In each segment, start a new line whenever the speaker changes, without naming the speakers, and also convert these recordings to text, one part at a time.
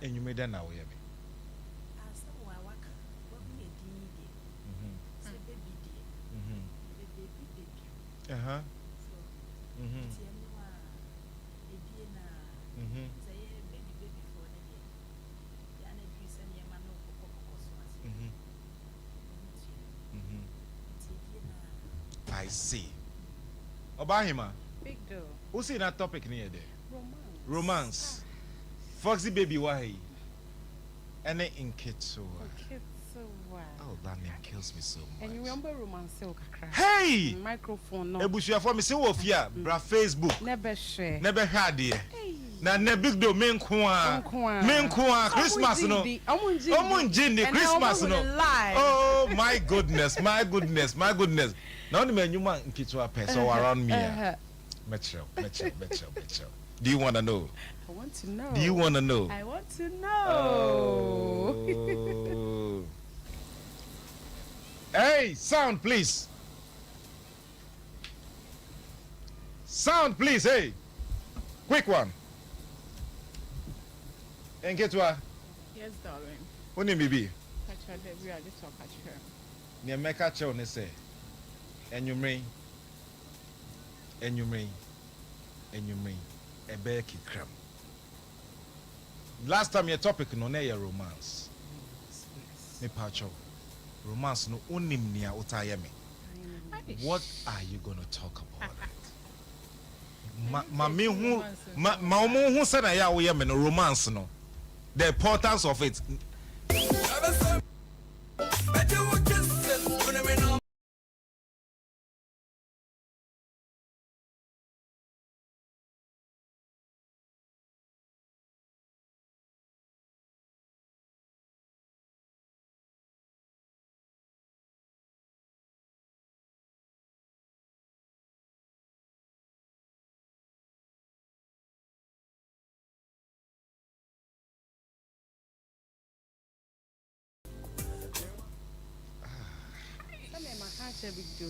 And you made that now, yeah. Uh-huh. I see. Obahima.
Big deal.
Who's in that topic near there?
Romance.
Foxy baby, why? And then in Kitso. Oh, that name kills me so much.
And you remember romance?
Hey!
Microphone. No.
Ebushia for me, say, Wofia, bra Facebook.
Never share.
Never had it. Na ne big do menkwa Christmas no omunjini Christmas no. Oh my goodness. Now the menu man nkitwa person around me. Metro. Do you want to know?
I want to know.
Do you want to know?
I want to know.
Oh. Hey, sound please. Sound please, hey. Quick one. And get what?
Yes, darling.
What name be?
Catch her, we are just talking to her.
Near make a chow, ne say. And you may. A becky cram. Last time your topic no near romance. Me pacho. Romance no unim near utayemi. What are you gonna talk about it? Me who said I am no romance no. The importance of it.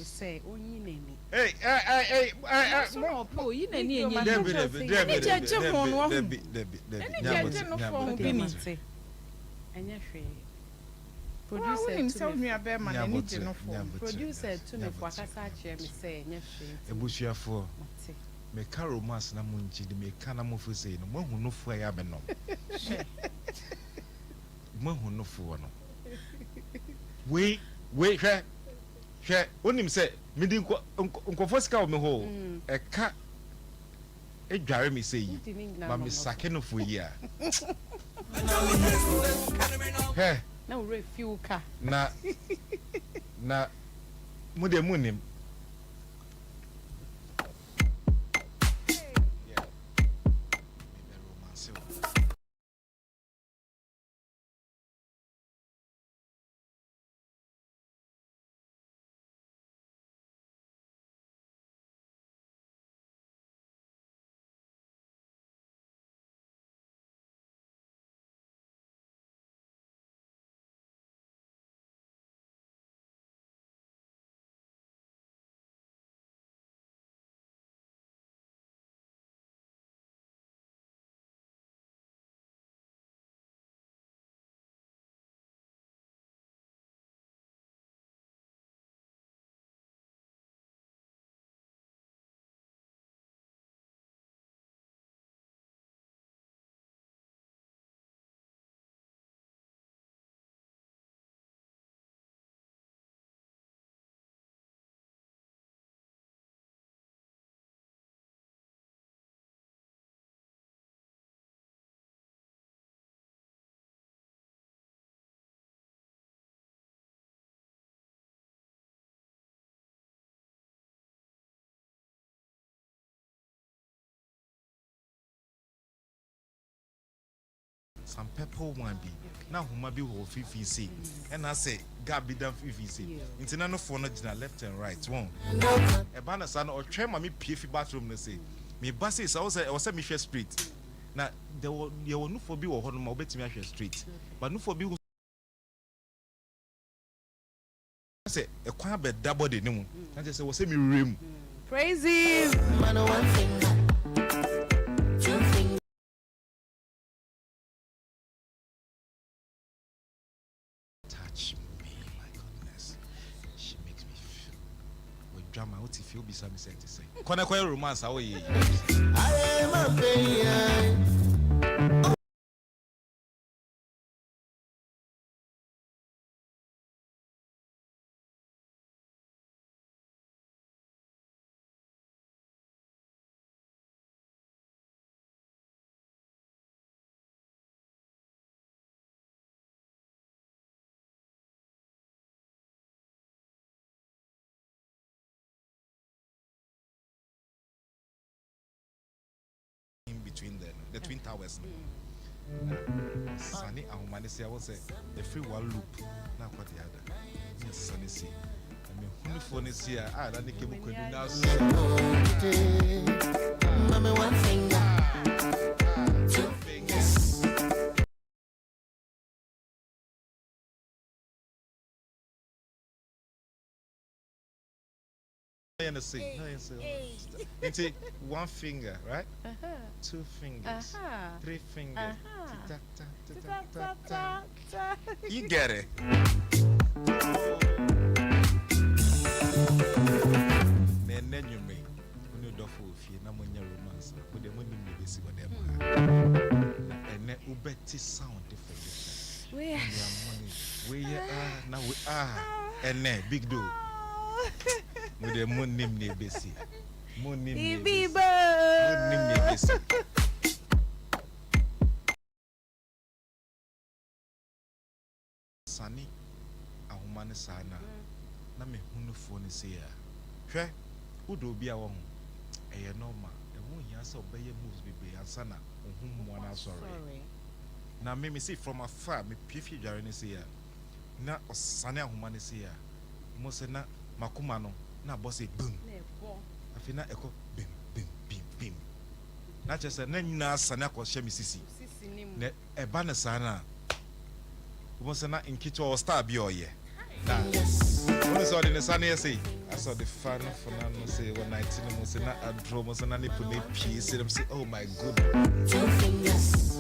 Say, oh,
hey,
producer to me for say,
Ebushia for me caro mas na munchi de me kana mo fu say no mo hu no fu ya be no mo hu no fu no we hwe onim say me di nkofo sika o me ho e ka e dware me say yi ma me sake no fu yi a he
na we fuel car
na mu de munim some people want be now who might be whole FVC and I say God be done FVC into no phone left and right one a banner son or try me PF bathroom no say me buses I was me share street now there were no for be or home bet me street but no for be say a quite bad double the name I just say was say me room
praises
man one finger
touch me, my goodness. She makes me feel with drama. What if you be something to say? Kona kwa romance, how are you?
I am a baby.
In between the twin towers. Sunny and humanity, I was a free one loop. Now, what the other? Yes, Sunny see. I mean, who phone is here? I don't think you could do now.
Mommy, one finger.
Two fingers. No, it's one finger, right? Two fingers, three fingers. You get it. Then you may when you do for fear, no one your romance, but the money may be what them. And then Ubeti sound different.
Where
you are, now we are. And then big do. With the moon name near Bessie. Moon name near Bessie. Sunny, a woman sana. Na me hunu phone is here. She, who do be a woman? A normal, a woman has obey moves be and sana, whom one are sorry. Now, me see from afar, me piffy jarring is here. Na o sunny a woman is here. Mosena Makumano. Na bossy boom. I feel not echo bim bim bim bim. Not just a name na sanako shemi sisi. Ne a banner sana. Was not in kitchen or star be or ye. What is all in the sunny say? I saw the fan for none say 119 was not a drum was an anipune piece. Them say, oh my goodness.
2 fingers.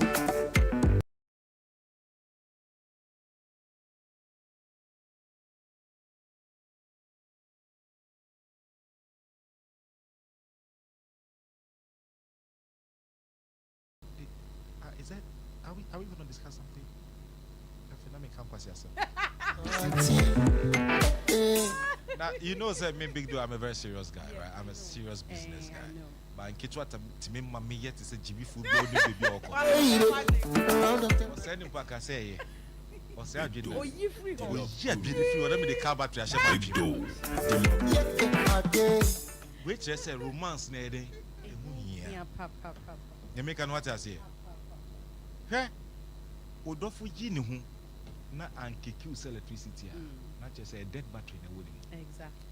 Is that are we going to discuss something? Let me come past yourself. Now you know that me big do I'm a very serious guy, right? I'm a serious business guy. But in case what to me mommy yet is a GB football baby or send him back I say or say I did oh you free oh yeah beautiful let me the car battery I share my do which is a romance near day
Yeah, papa.
you make an what I say hey Odo So Me Mu na ankeki sell electricity na just a dead battery na woni
Exactly.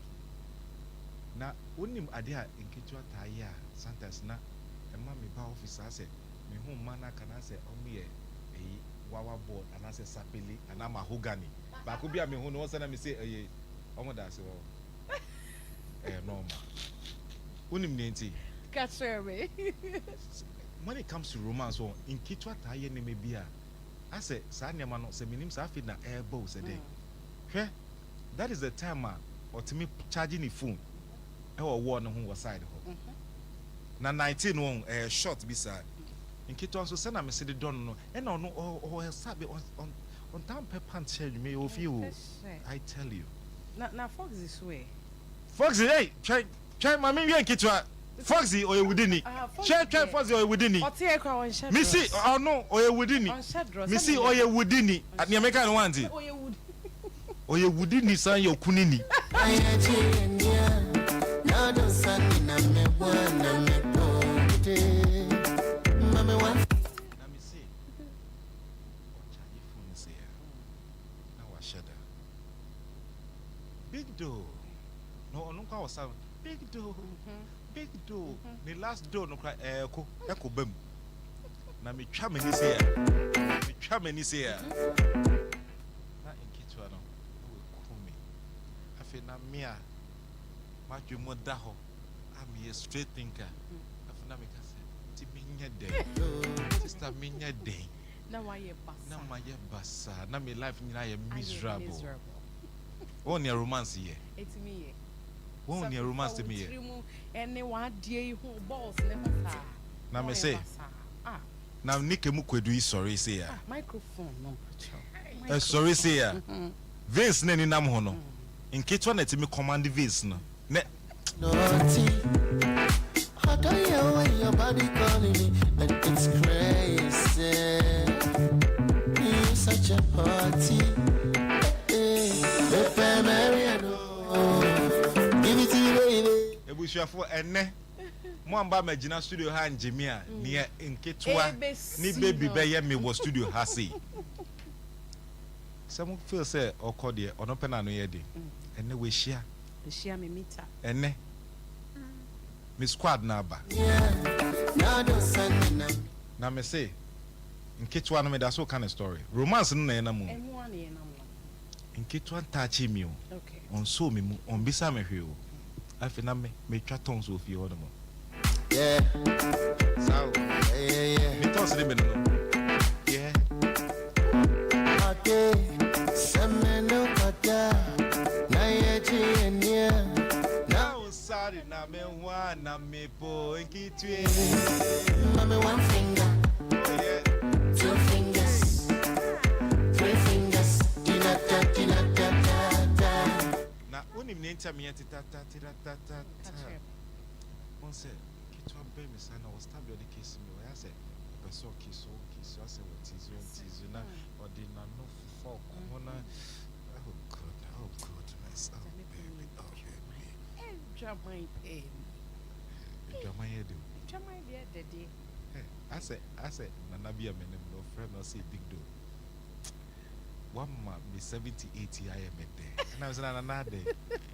na onim ade a nketu ataya sometimes na ema me ba office ase me hu mana kana se omiye wawa board and ase sapeli and mahogany ba ko bia me hu no na me say omo da se wo normal onim nenti
Catch me.
when it comes to romance so nketu ataya ne me bia ase sa nema no se minim sa fit na airbow se dey hwe that is the time or to me charging the phone e wo wo no ho wo side ho na 19 won short bi sa nketo so se na me se de don no e na no o sabe on time per pant share me o fi o I tell you
Na Fox this way.
Foxy hey try mama wi nketo Foxy or you within it. Try Foxy or you within it. Missy oh no or you within it. Missy or you within it. At the American one thing. Or you within it son your kunini. Big door. No, was big door. Big door. The last door no cry echo bem. Na me twa mani say. Me twa mani say. Na nkitwa no wo kumi. Afi na me a ma dwemo da ho. I'm a straight thinker. Afi na me ka say ti me nya den. Sister me nya den.
Na why you basa?
Na my basa. Na my life is miserable. Oh, near romance here.
It's me.
Oh, near romance to me here.
Anyone dear who balls never.
Na me say.
Ah.
Now Nick Mukwedu is sorry say ya.
Microphone no.
Sorry say ya. Vince ne ni nam ho no. Nketwa na timi command Vince no. Ne.
Naughty. I don't hear when your body calling me, and it's crazy. You're such a party. Hey, Mary, I know. Give it to you, baby.
Ebusuafo enne. Mo amba magina studio ha njemia ne nketwa ni baby be ye me wo studio ha sei. Some feel say okode ono pena no ye de. Enne we hia.
We share me meter.
Enne. Me squad na aba.
Now don't send them.
Na me say nketwa no me da so kind of story. Romance no na ye na mu.
Anyone ye na mo.
Nketwa ntachi mi o.
Okay.
On so me mu, on bisa me hwe o. Afi na me twa tons o fi ho no mo.
Yeah.
So,
Yeah.
me tons de me no. Yeah.
Okay. Semeno kata. Na yeji enya.
Now sorry na me wa na me po nkitwe.
Mommy, one finger,
Oh yeah.
2 fingers, 3 fingers. Tina ta tina ta ta ta.
Na unim ne ntia me ta ta ta ta ta.
Catch him.
One say kitwa be me sana was stab your case me. I say person kiss I say what is na odi na no for corner. Oh god my son baby. Oh baby.
Jamai pain.
Drama here do.
Jamai dear daddy.
I say nana be a man no friend no say big do. One man be 70 80 I am there. And I was another day.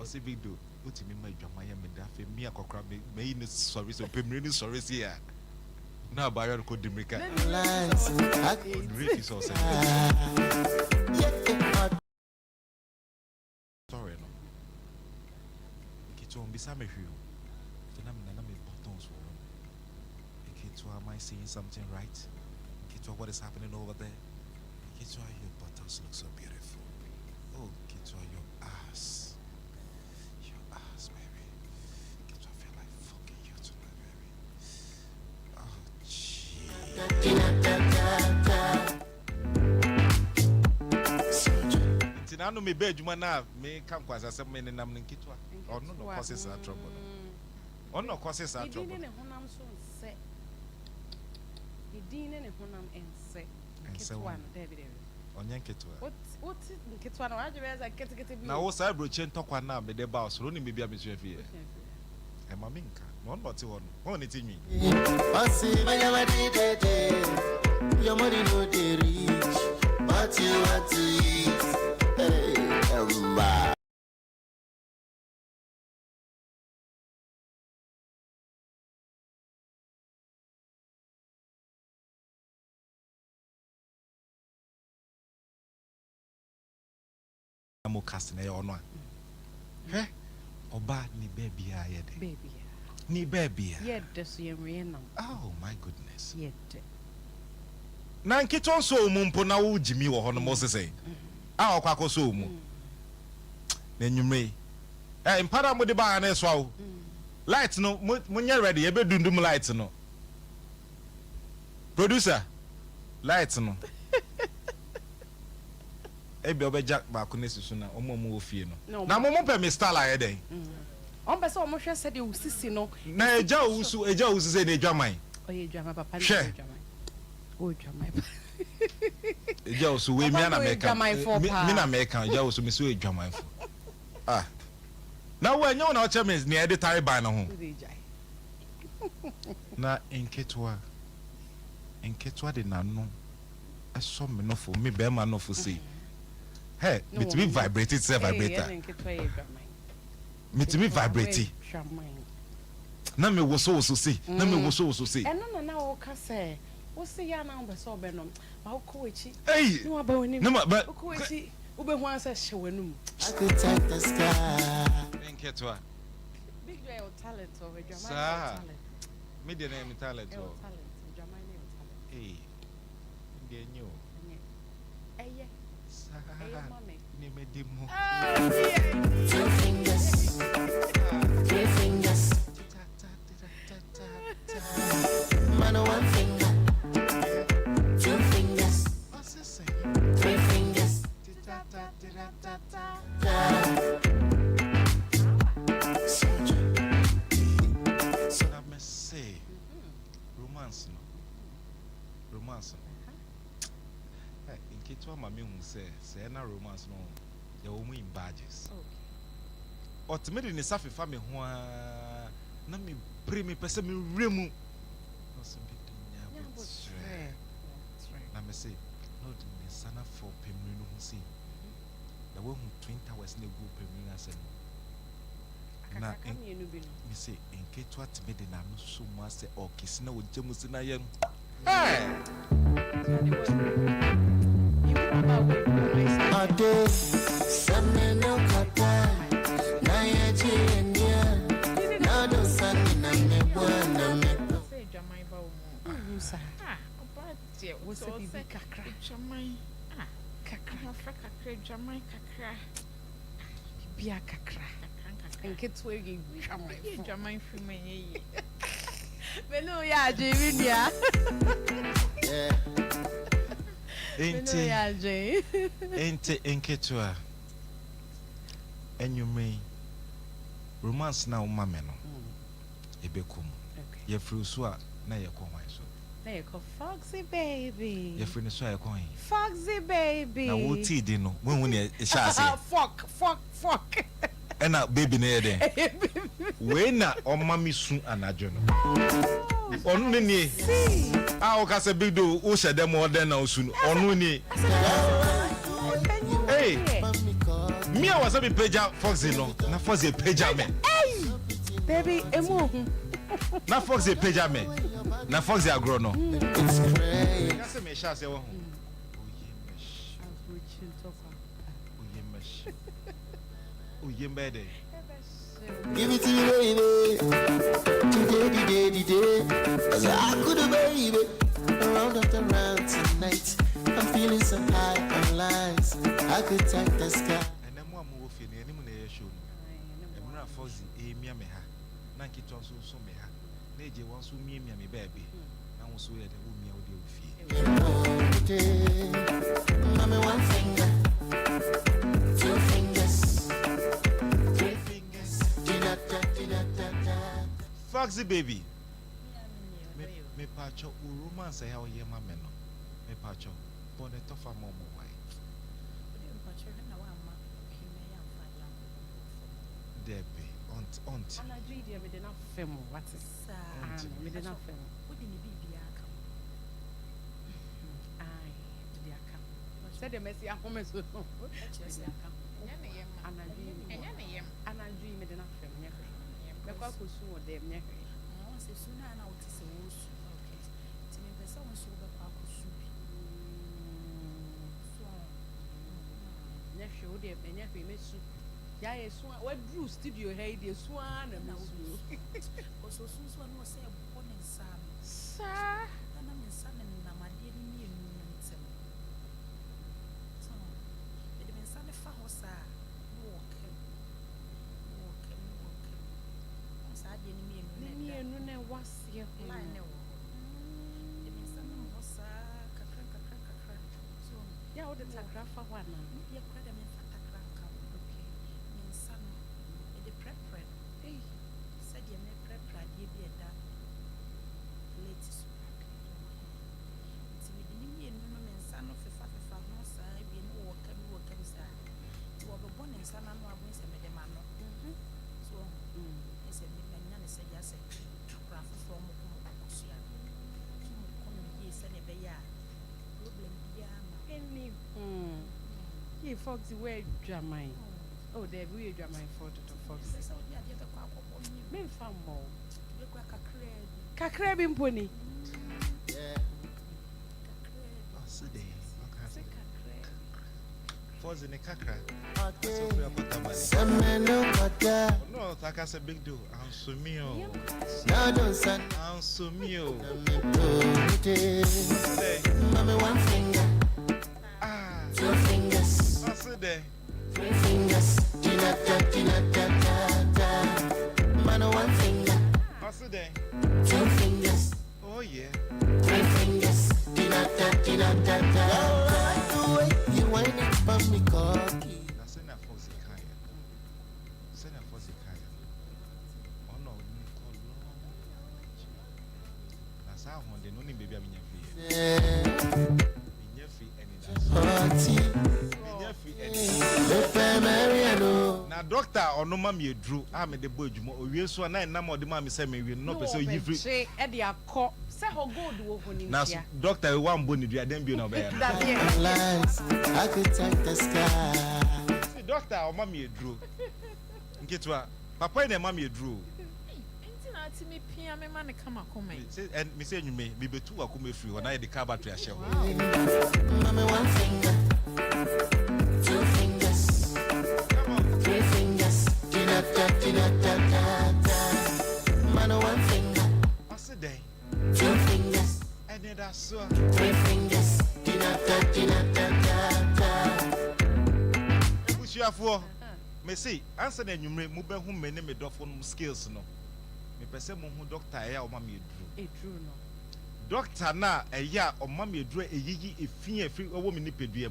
I say big do. Put me my drama here me da fe me akokra me in sorry so pemre sorry see ya. Na ba yo ko dimrika.
Lines.
Ricky so say. Story no. Kito on bisa me hwi. Phenomena me buttons for. Kito am I saying something right? Kito what is happening over there? Kito your buttons look so beautiful. Oh Kito your ass. Your ass baby. Kito I feel like fucking you tonight baby. Oh gee.
Tina ta ta ta.
Tina no me be adwuma na me kan kwasa se me nenam ne Kito. Oh no causes are trouble. Oh no causes are trouble.
Idine ne honam so nse. Idine ne honam ense. Nketwa no David.
Onye Kito.
What nketwa no ajebe za kete bi.
Na wo sa broche ntokwa na me de ba osoro ni me bia me hwefie. E ma me nka. No no te ho no. Ho ne ti nwi.
Pasi manya did. Your money no dey reach. What you want to eat? Hey, Emma.
Amo cast na ono a. He? Oba ni baby a ye de.
Baby.
Ni baby a.
Yede so yemre nam.
Oh my goodness.
Yede.
Na nkiton so mu mpo na wo jimi wo ho no mo sese. A okwa so mu. Na nwumre. Mpada mo de ba na so awo. Light no munye ready ye be dundum light no. Producer. Light no. Ebi obeja ba ko nesusu na omo wo fie no. Na mo pe me style aye den.
On be so mo hwe se de usisi no.
Na eja usu se na edwaman.
Oye dwama papa ni
Hwɛ.
dwama. O dwama.
Eja usu we mi na meka.
Dwamanfo pa.
Mi na meka eja usu mi so edwamanfo. Ah. Na wo enyo na o che me na editary ban no ho. Na enketwa de nanu. Eso me no fo me be ma no fo sei. Hey, me to be vibrated say vibrator. Me to be vibrated. Na me wo so sei. Na me wo so sei.
Eno na wo ka say, wo se ya na be so be no. Ba wo ko echi.
Hey.
Ni wa ba woni.
No ma ba
ko echi. Wo be hu ansa hye wanum.
I could take the sky.
enketwa.
Big Joy or talent or Jamaican
Sir.
talent.
Me de name talent
Your
o.
talent, Jamaican talent.
Hey. deɛ nyɛ o.
Ɛyɛ. Ɛyɛ mami.
Ne me di mu.
Two fingers, three fingers, man one finger, two fingers, three fingers.
So I must say, romance no. Romance no. In case one mammy who say na romance no, you will in badges. Ultimately, in the Safi family, who na me pray me person me remu. Na me say, no, the son of 4 pemino who see. The one who 20 hours ne go pemino as na me say, in case what me the na so much say, oh, kiss na with Jamus na yem. Hey!
Ade, samne no kata, na ya chienya, na do sani na me bwana me.
Say Jamai ba umu.
Sir.
Oba je,
What's the bibi kakra?
Jamai. Kakra kakra Jamai kakra.
Bia kakra. Nketwe yi Jamai.
Jamai fi me ye.
Menu ya Jiminia.
Yeah.
Menu ya J.
Ente enketwa. Enyume. Romance na umame no. Ebekum.
Okay.
Ye fru so a na ye ko wan so.
Na ye call Foxy baby.
Ye fru ne so ye ko hin.
Foxy baby.
Na wo ti di no, wo hu ne e sha ase.
Fuck.
Ena baby ne ye den. We na omami su anajo no. Onu ne ni. Ah o ka se big do o she dem o den na osu no. Onu ni. Hey. Me I was a pager Foxy no. Na Foxy pager me.
Hey. Baby, emu.
Na Foxy pager me. Na Foxy agro no.
It's crazy.
Ka se me sha se wo hu. Oye mbede.
Give it to me, baby. Today. As I could, baby. Around after round tonight. I'm feeling so high on lines. I could touch the sky.
And then one more feeling, any money show. And when I Foxy, me ha. Nanki Johnson so me ha. Neje wants to me baby. Now so yeah, the woman will feel.
Mommy, one finger, two fingers, three fingers.
Foxy baby. Me pacho romance how ye mama no. Me pacho. But the tougher mom why. Debbie, aunt.
And I do it with enough film. What is with enough film? Said the messy home so. And I dream with enough film. The cock was soon or them. Nephew, dear, and nephew, Miss Soup. Yeah, swan. What drew studio hey, dear swan and now.
Also, Susan was say born in Sam.
Sir,
And I'm in Sam and Namadi in Minton. So, it means Sunday Fahosa. Walk. Once I didn't mean me
and what's your
line. It means Sunday Hosa, Kakra. So,
yeah, what the telegraph for one.
you credit me for Takranka. Okay. Means some. It prep.
Hey,
Said you may prep, you be a dad. Latest. It's me, no man, son of a father, no side, being work, sir. You are born in San Anwins and Medemano. So, it's a man, said, yes, craft from Mokusia. Come here, send a bear. Problem,
any. Hey, Foxy, where Jamai? Oh, there we Jamai for to Foxy. Me found more. Kakra bimponi.
Yeah.
Today. Falls in the kakra. No, that's a big deal. I'm so meal. I'm so meal.
Mommy, one finger.
Ah,
2 fingers.
I said there.
3 fingers. Man, 1 finger.
I said there.
2 fingers.
Oh, yeah.
3 fingers. You want it from me, cocky.
That's enough for the kaya. Send a for the kaya. Oh, no, Nicole. That's how one day, no need baby, I'm in your feet. Now, doctor, or no mammy drew. I'm at the boy. We saw 9 number of the mammy said, maybe not so you free.
Say, Eddie, I call. Say, how good do you
Now, doctor, one bony, you then be no bear.
I could take the sky.
Doctor, or mammy drew. Get to Papa and mammy drew.
Me pia me man come
And me say you may be 2 or come free when I the car battery.
Mommy, 1 finger. 2 fingers. 3 fingers. Man, 1 finger.
I said,
2 fingers.
and then that's so
3 fingers.
Which you have for me say, answer then you may move home many me do phone skills no. Me person who doctor ya or mammy drew.
A true no.
Doctor na a ya or mammy drew a yigi a fee free a woman nippedu.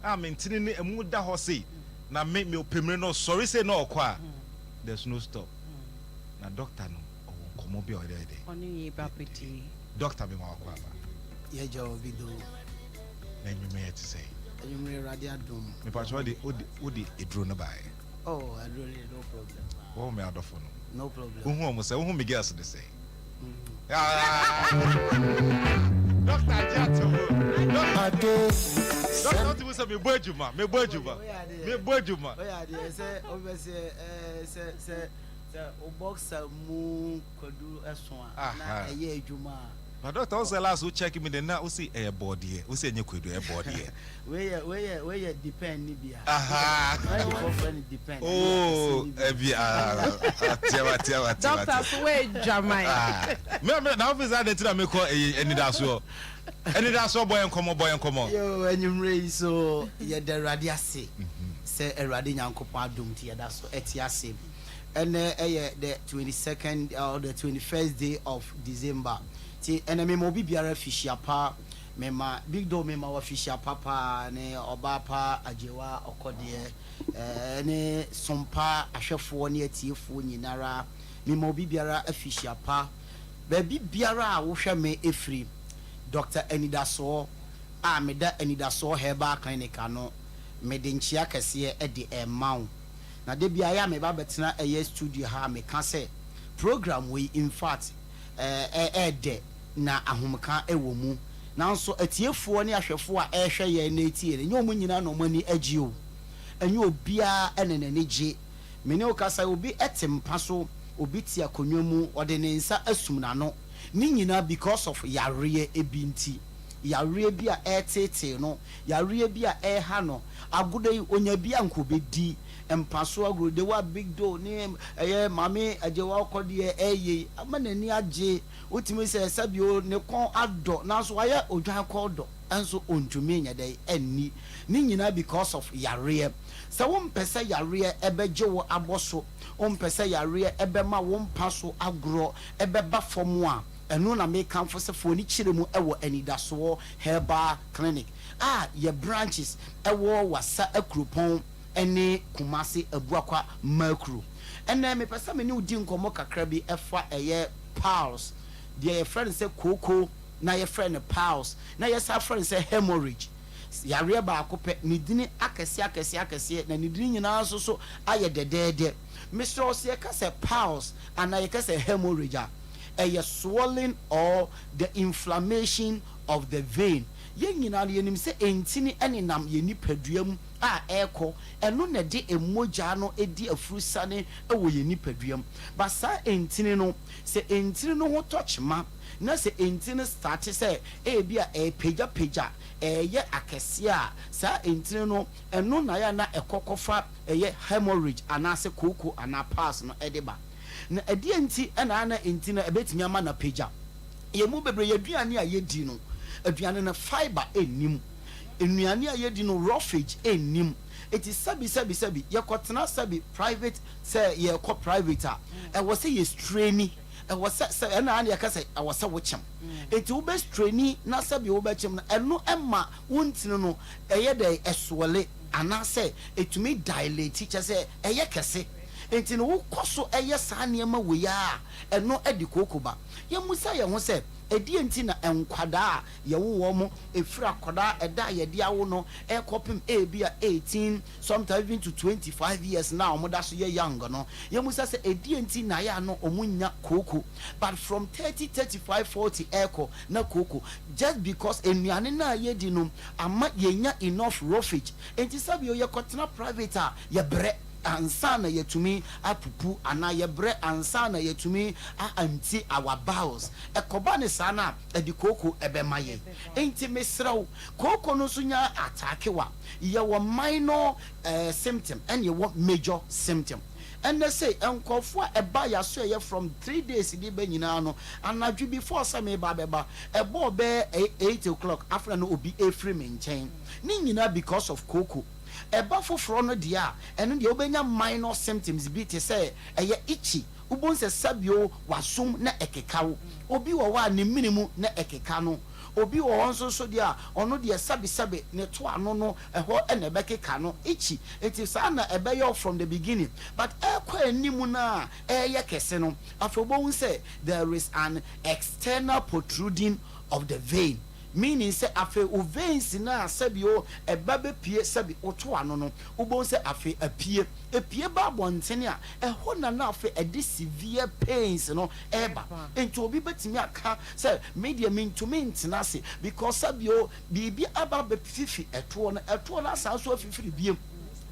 I'm maintaining a mood that horsey. Now make me open no sorry say no qua. There's no stop. Now doctor no or come up your day.
Only ye property.
Doctor be more qua.
Yeah, Joe, we do.
Then you may to say.
You may radia doom.
Me patrol the Udi a drone by.
Oh, I really no problem.
Oh, me out of phone.
No problem.
Who almost say, who me guess to say. Doctor Jato. Doctor was a me budjuma, me budjuma. Me budjuma.
Oh, yeah, they say, obviously, say, boxer moon could do a swan. A year, Juma.
But doctor also last who check me the now who see a body, who say you could do a body.
Where you depend, Nibia.
Aha.
Depend.
Oh,
Doctor, where Jamai?
Now, is that the time I make any that's all. Any that's all boy and come on.
Yo, and you raise so you're the radiasi. Say a radian copa doom tia, that's etiasim. And the 22nd or the 21st day of December. And I may be biara fisher pa, mema big do mema wa fisher papa ne obapa ajewa okodie ne sompa ahwefo ne atiefo nyinara mema obi biara afisher pa baby biara a wo hwe me efri Dr. Enidaso a meda Enidaso Herbal Clinic ano mede nchia kese e de emaw na de bia ya me ba betena eye studio ha me ka se program we in fact de na ahomka ewo mu nanso atiefuo ne ahwefo a ehwe ye na etie ne nyomu nyina no mani agi o enye obia enenene gye mene okasa obi etempa so obi ti akonwa mu ode ne nsa asum na no ni nyina because of yare ebinti yare bia etete no yare bia eha no agodai onya bia nkobedi empaso agro de wa big do ni mame ajewa okode eye amanani age otimi se sabio ne kon ado nanso aye odwan kodo enso ontumi nya dai enni ni nyina because of yare se won pese yare ebeje wo aboso won pese yare ebema won paso agro ebeba fomu a eno na me kan fo se fo ni chiremu ewo Enidaso Herbal Clinic ye branches ewo wasa akropon ene Kumasi Abuakwa Makro ene me pesa me ni udi nkomo kakra bi efa eye pulse de friend say koko na ye friend pulse na ye sa friend say hemorrhage yare ba akopɛ ne dini akɛse na ne dini nyina so aye dedede Mr. Osie ka say pulse and na ye ka say hemorrhage a swelling or the inflammation of the vein Yen nyina yenim se entini ene nam ye nipaduam a eko eno na de emoja no edi afurusane ewo ye nipaduam. Ba sa entini no se entini no ho touch ma na se entini start se e bia e peja ye akese a sa entini no eno na ya na ekokofa ye hemorrhage anase koko ana pass no edeba na edi enti ana entini ebetimi ama na peja ye mu bebre ye duane a ye di no aduane na fiber enim enuane a ye di no roughage enim it is sabi ye kwotena sabi private say ye ko private a e wo say ye strainy e wo say na an ye ka say e wo say wo chem enti wo be strainy na sabi wo be chem na eno emma wontini no eye de eswole ana say etumi dilate che say eye kese enti no wo koso eye sa niema we ya eno edi kokoba ye musa ye ho say edi enti na enkwada ye wo mo efira kwada eda ye dia wo no e kopim e bia 18 sometimes even to 25 years now mo da so ye young no ye musa say edi enti na ya no omunya koko but from 30 35 40 eko na koko just because enuane na ye di no ama ye nya enough roughage enti sabi ye kotena private a ye bre ansana yetumi apupu ana yebre ansana yetumi anti our bowels ekoba ne sana edikoko ebemaye enti mesraw koko no sunya attack wa ye wo minor symptom and ye wo major symptom and they say enkofo eba ya so ye from 3 days di be nyina no anadwu before some eba beba ebo be 8 o'clock after no obi efri me nchen ni nyina because of koko eba foforo no dia eno de obenya minor symptoms bi te say eye ichi ubonse sabio wasum na ekekawo obi wo wa ne minimu na ekeka no obi wo wonso so dia ono de sabi ne to ano no eho ene bekeka no ichi it is na ebeyo from the beginning but ekwa animu na eye kese no afobon say there is an external protruding of the vein meaning say afe o veins na sabio ebabe pie sabi oto ano no ubon say afe apie ba bontene a eho na afe edi severe pains no eba enti obi betimi aka say media na say because sabio bibi aba be fifi eto na asanso afifiri biem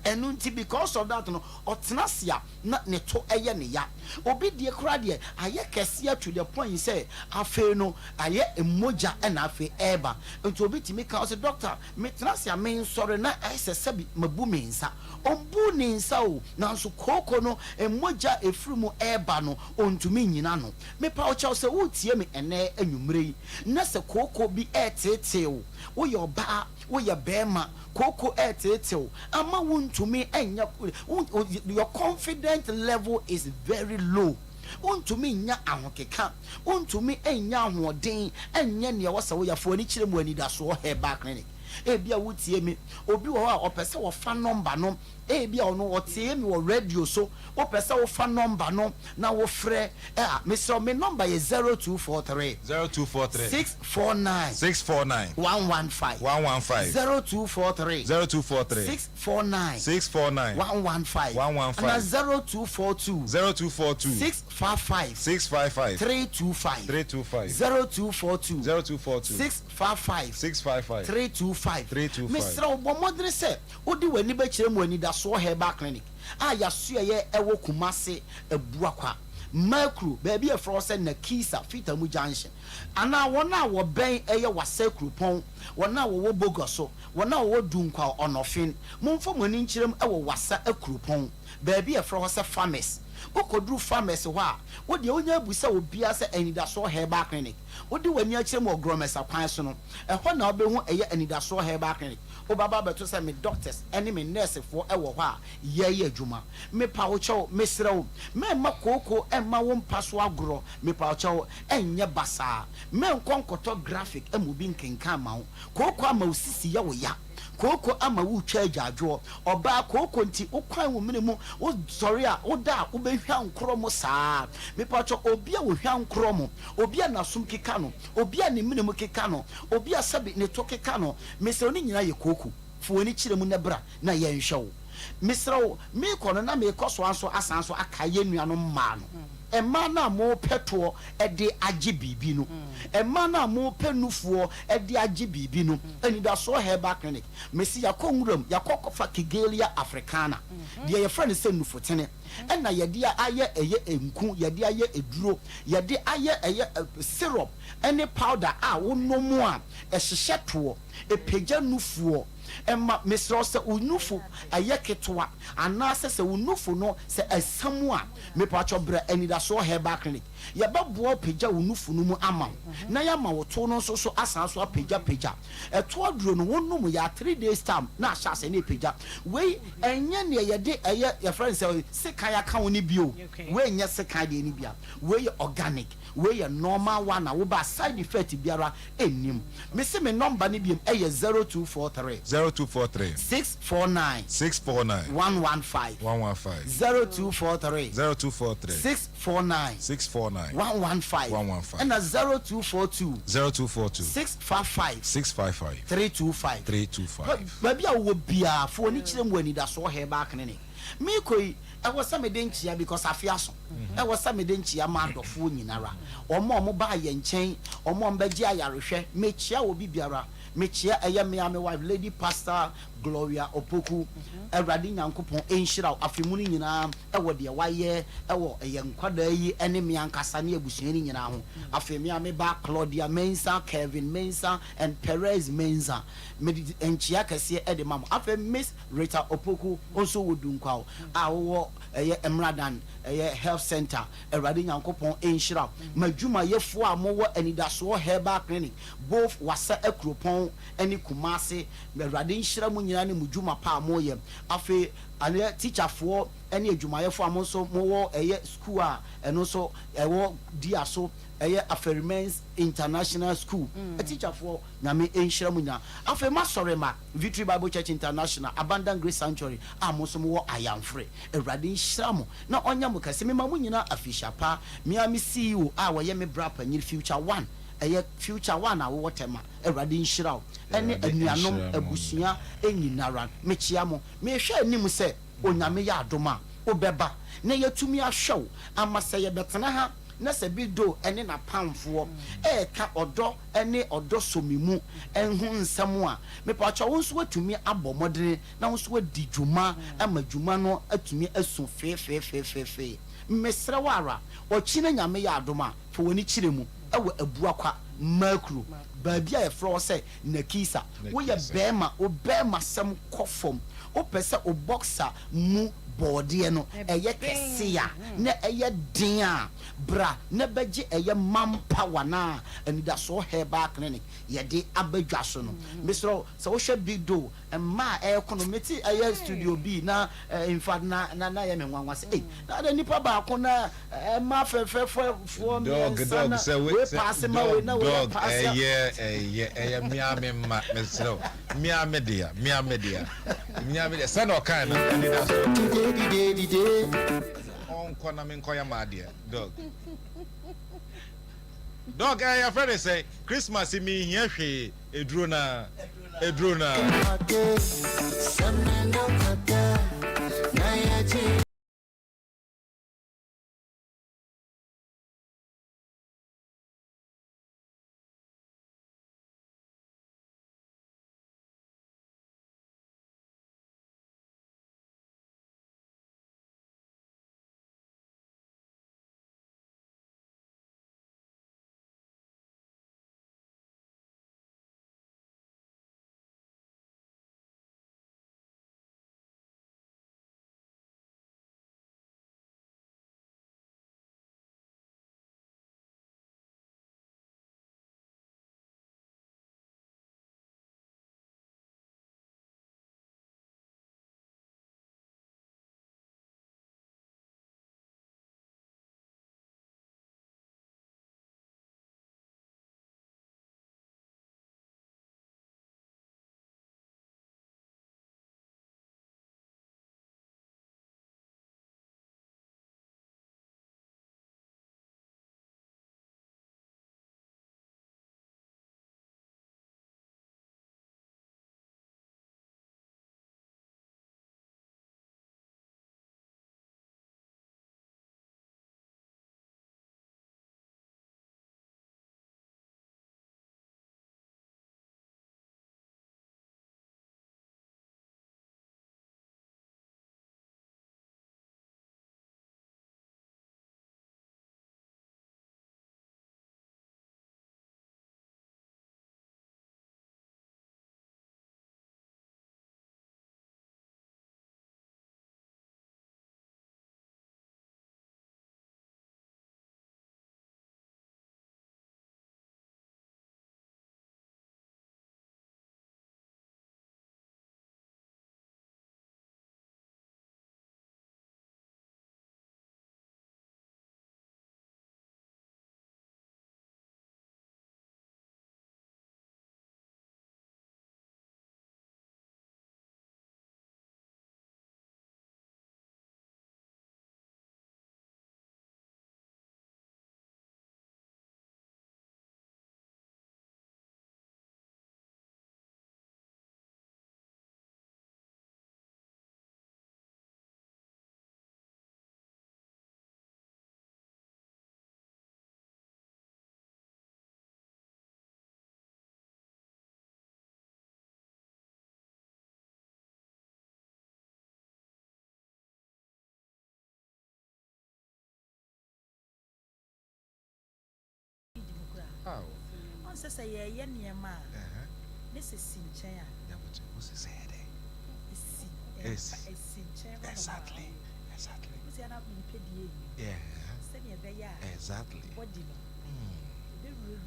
enunti because of that no otenasia na ne to eye ne ya obi die kura de aye kese to the point say afe no aye emoja na afe eba nti obi timi ka say doctor me tenasia me sorry na ese sabi mabu me nsa ombu ne nsa o nanso koko no emoja efiri mu eba no ontumi nyina no me pa o chaw say wo tie me ene anwumre yi na se koko bi etete o wo yo ba wo ye bema koko etete ama wontumi enya your confidence level is very low wontumi nya ahokeka wontumi enya ahoden enya ne wasa wo yafo ani kire mu ani da so herbal clinic ebia wotie me obi wo a opese wo fa number no ebia ono wotie me wo radio so opese wo fa number no na wo frɛ Mr. me number is 0243 649 115 0243 649 115 and 0242 655 325 0242 655 325 Mr. Obomodre say odi wani be kire mu ani da so herbal clinic ya so ye ewo Kumase ebuakwa Makru baby e frozen na Kisa Fitamu Junction ana wona wo ben eye wase krupon wona wo bogoso wona wo dunkwa onofin momfo mani nkirem ewo wasa akrupon baby e frozen farmers okodru farmers ho a wo de onya busa obia se anidaso herbal clinic wo de wani akirem ogromesa kwan so no ho na obehu eye anidaso herbal clinic obaba beto se me doctors ene me nurse fo ewo ho a ye adwuma me pa wo chew me srew me makoko emma wo mpaso agro me pa wo chew enye basa me nkonkoto graphic amubi nkenka ma wo koko ama osisi ye wo ya koko ama wu twa adwadwo oba koko nti okwan wo menemu wo sorry a wo da wo behwa nkromo saa me pa cho obi a wo hwa nkromo obi a nasum keka no obi a ne menemu keka no obi a sabi ne to keka no me se oni nyina ye koko fo oni kire mu nebra na ye nhwe wo misro me kono na me koso anso asanso akaye nuano ma no emma na mo peto e de agye bibi no emma na mo penufuo e de agye bibi no ani da so herba clinic mesi yakonwuram yakokofa kigelia africana de ye friend se nufotene ena ye de aye eye enku ye de aye eduro ye de aye eye syrup any powder a wonomu a ehye to e pagya nufuo emma misro se unufu aye ketwa anase se unufu no se asamu a me pacho bra anida so herba clinic ye babo pagya unufu no mu ama na ya ma woto no so asan so pagya eto aduro no wonum ya 3 days time na ahase na pagya we enye ne ye de ye friend say sekan ya ka woni bio we enye sekan de ni bia we organic we normal one na wo ba side effect biara enim me se me number ni biem 0243
0243
649 115 0243 649 115 and 0242 655 325 baby awo bia fo ni kire mu ani da so herba clinic me koi I was some denchia because I fear so. I was some denchia man of food nyinara. Omo ba ye nchen, omo mbeji ayarehwe, mechia obi biara, mechia eye me ame wife Lady Pastor Gloria Opoku, Eradi Nyankopon enhira afemu ni nyina, ewo de waye, ewo eye nkwada yi ene me ankasa ne abusuani nyina ho. Afemi ame ba Claudia Mensa, Kevin Mensa and Perez Mensa. Me enchia kase e de mam. Afi Miss Rita Opoku also wodunkwa. Awo eye Emradan eye health center Eradi Nyankopon enhira. Madwuma yefo a mowo anidaso herbal clinic both wasa ekropon eni Kumase Eradi enhira mu nyina ne mudwuma pa moye. Afi ane teacher for eni adwumayefo amonso mowo eye school a eno so ewo dia so eye Afferments International School a teacher for nyame enhira mu nyina. Afi masorema Victory Bible Church International Abundant Grace Sanctuary amonso mowo ayamfre Eradi enhira mo na onya mo kase me mamu nyina afishapa me ami CEO a woye me bra panyi future one eye future one a wo tema Eradi enhira ene anuanom abusua enyinara me chia mo me hwe anim se onyame ya adoma obeba na yetumi ahwew amase ye betena ha na se bido ene na pamfo ka odo ene odo so me mu enhu nsem a me pa cha wonso watumi abomodene na wonso wadi dwuma amadwuma no atumi asu fe mesra wara ochina nyame ya adoma fo woni kire mu ewo abuakwa makro baabia ye fro se nakisa wo ye bema obema sem kofom o pese o boxer mu body no eye kese ya na eye din a bra na beje eye manpower na anida so herba clinic ye de abadwa so no misro so wo hwe big do ma economity eye studio B na in fact na ye menwanwa se na nipa ba ko na ma fefefo
dog say we pass ma we na we pass eye miame ma misro miame dia say no kind anida so on kona men koya ma dia dog your friend say Christmas me here hwe eduro na How?
On says a year near ma. This is Sinchaya.
What's he saying?
Yes.
Exactly. Yeah. Exactly.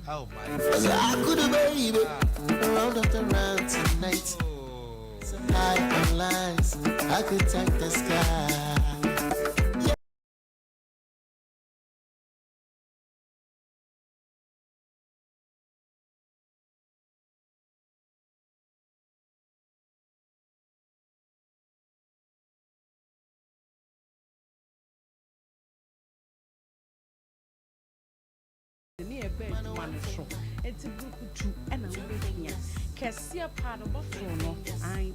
Oh my.
I could baby around after round tonight.
Oh.
So high on lines, I could take the sky.
Near bed, man, so it's a book to and I'm waiting. Cassia part of Boston. I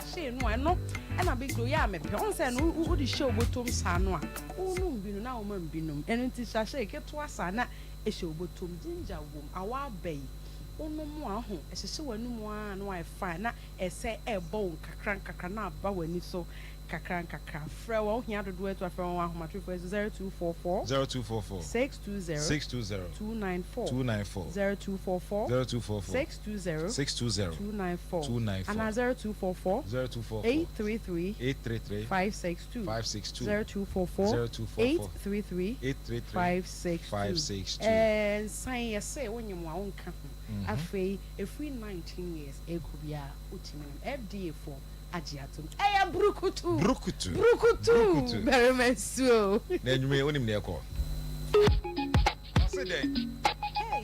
say no, I know, and a big yam. Once and who would show bottom sanwa. Oh, no, be now, man, binum, and it is a shake it was a show bottom ginger womb, our bay. Oh, no more, as a show no more, no, I find that a say a bone, cacranca, bowen so. Kakra Frewa here to do it to from 0244
0244
620
620
294
294
0244
0244
620
620
294
294
and 0244
0244
833
833
562
562
0244
0244
833
833
562 and sign yes say when you want afi if we 19 years e could be a FDA for Ajiatum. Hey, Brukutu. Brukutu. Very mensual.
Then you may own him there. I said that.
Hey.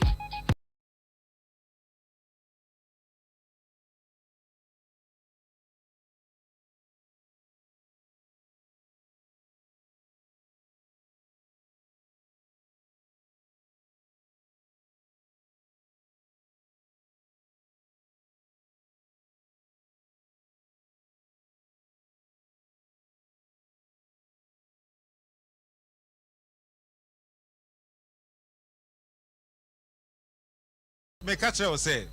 Me catch you say.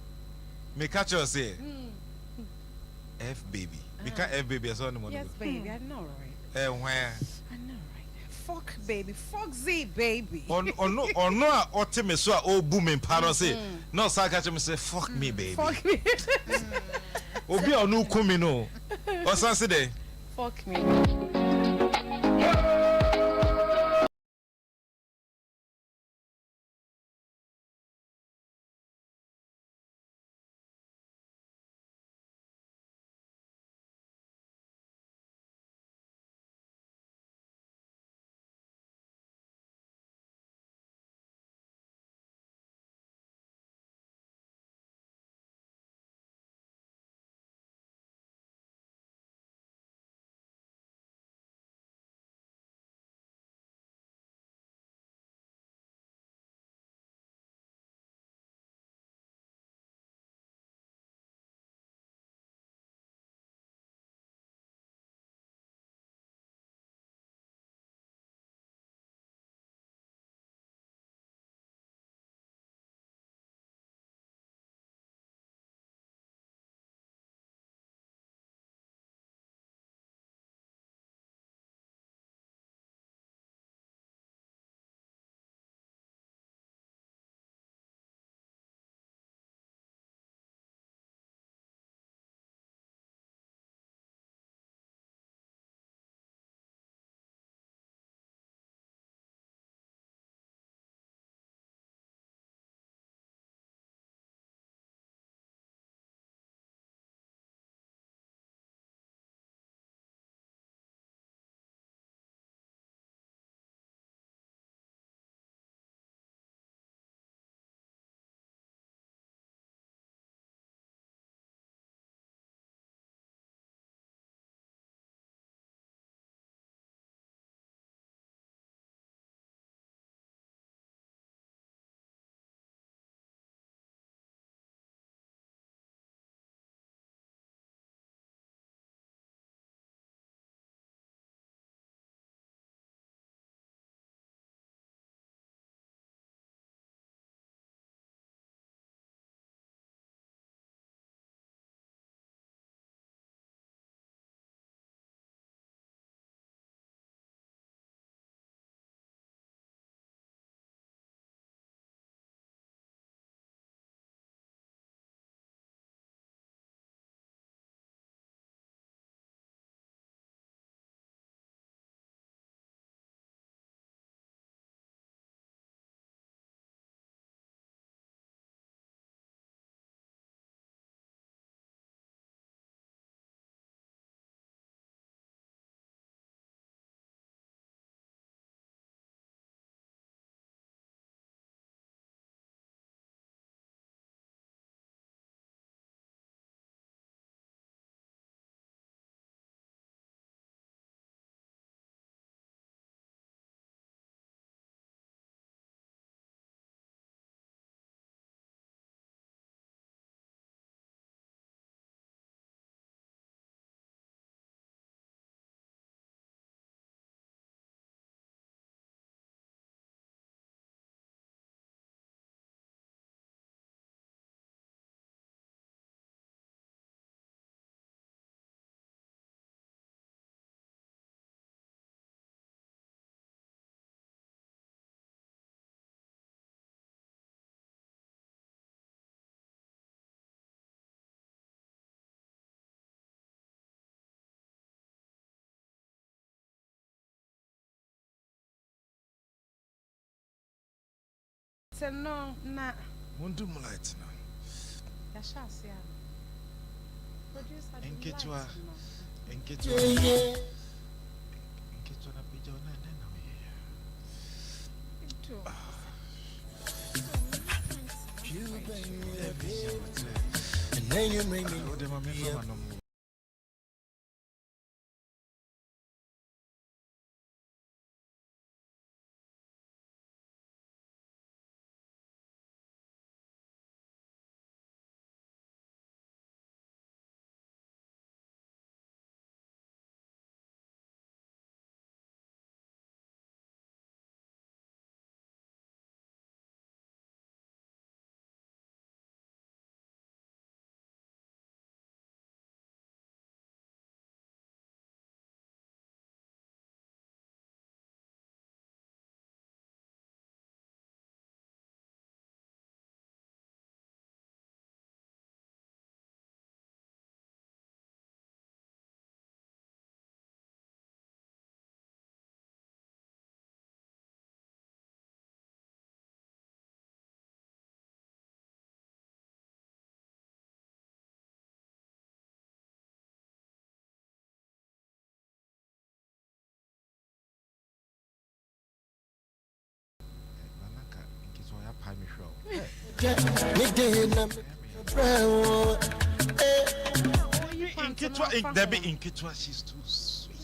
F baby. Me catch F baby as on the
Yes, baby, I know, right?
Where?
I know, right? Fuck, baby. Fuck Z, baby.
No, or me so oh booming pardon say. No, so I catch me say fuck me, baby.
Fuck me.
Obi onu kumi no. Or say
Fuck me. Say no, na.
Won't do more light now.
Yashas, yeah. Producer,
Enkechwa.
Yeah,
Enkechwa.
yeah.
Enkechwa na pija ona nena we.
You bring me the pain, and then you make me.
Oh, dem a me no more. Nanaka enkechwa ya pa me hwe.
Me day na me prayer.
Enkechwa Debbie Enkechwa, she's too sweet.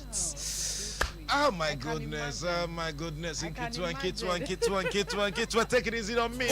Oh my goodness, oh my goodness. Enkechwa, Enkechwa, Enkechwa, Enkechwa, Enkechwa, take it easy on me.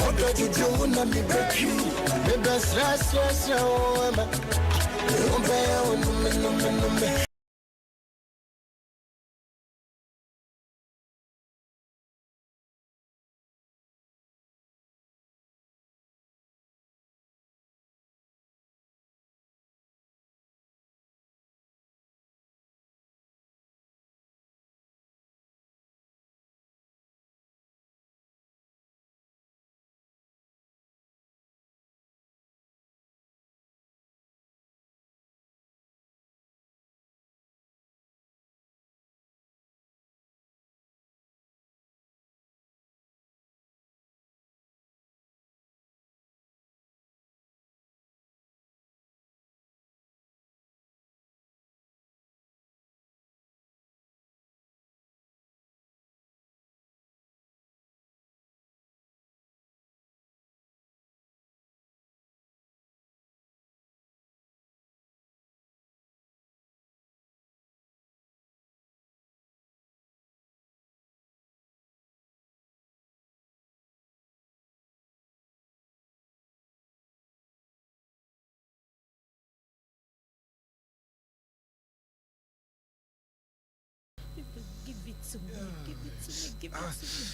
Give it to me, give it to me, give it to me.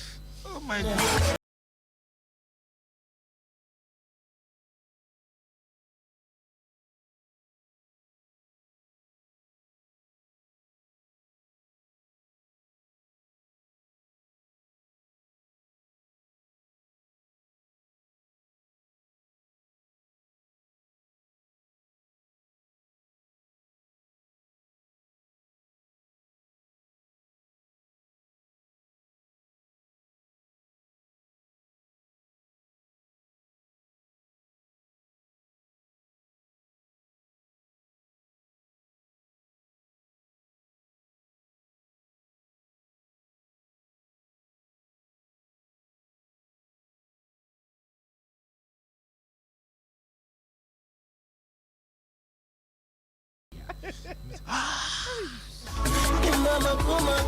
Oh my God.
Mama, come on,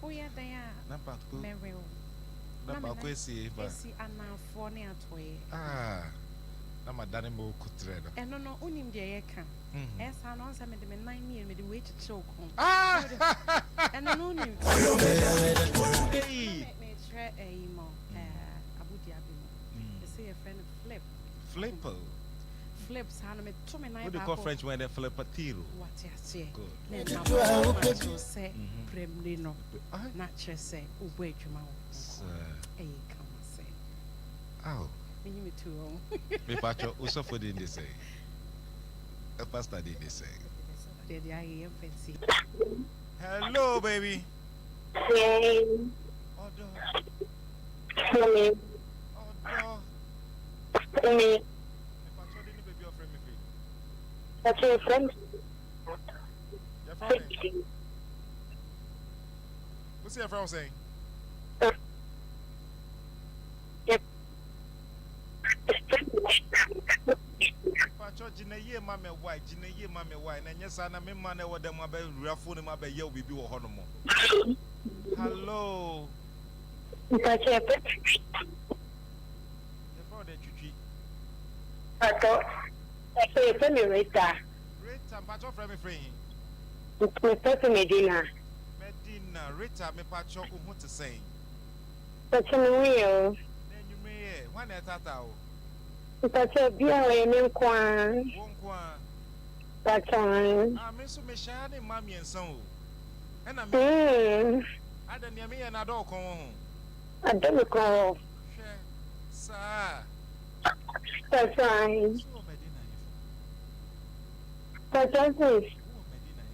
Oh yeah, they are.
Na baako.
Merrill.
Na baako esi ba.
Esi anafo ne atoye.
Ah. Na madane mo kutre no.
Eno no unim de ye ka. Esa no nsa me de me nan me me de we chiche okon.
Ah.
Eno no unim.
Hey.
Me tre mo abudi abimo. They say a friend flip.
Flipper.
Flips han me to me nan.
What do you call French when they flip a tiro?
What you say?
Good.
Na say premni no. Na che say ubo adwuma wo. Eh come say.
Oh.
Me too.
Me pacho also for the say. A pastor did they say.
Did I hear fancy?
Hello baby.
Hey,
Odo.
mommy,
Odo.
mommy,
Me pacho didn't baby your friend me free.
that's your friend.
Your friend. What's your friend saying?
Yep.
Pacho jina ye mame why na nyesa na me man e wodam abe ruafo ne mabe ye obibi wo ho no mo. Hello.
That's your friend.
The phone de twitwi.
That's your friend, Rita.
Rita pacho friend me free.
Mr. Medina.
Medina Rita me pacho wo te say.
That's your wheel.
Na nyume ye, wan e tata o.
That's your beer and then quan.
Won kwa.
That's on.
Ah me so me sha ne mami ensan o. E na me ada ne me ye na do kon ho.
I don't call.
Hwe sa.
That's fine.
So Medina ye.
That's all this.
Wo Medina ye.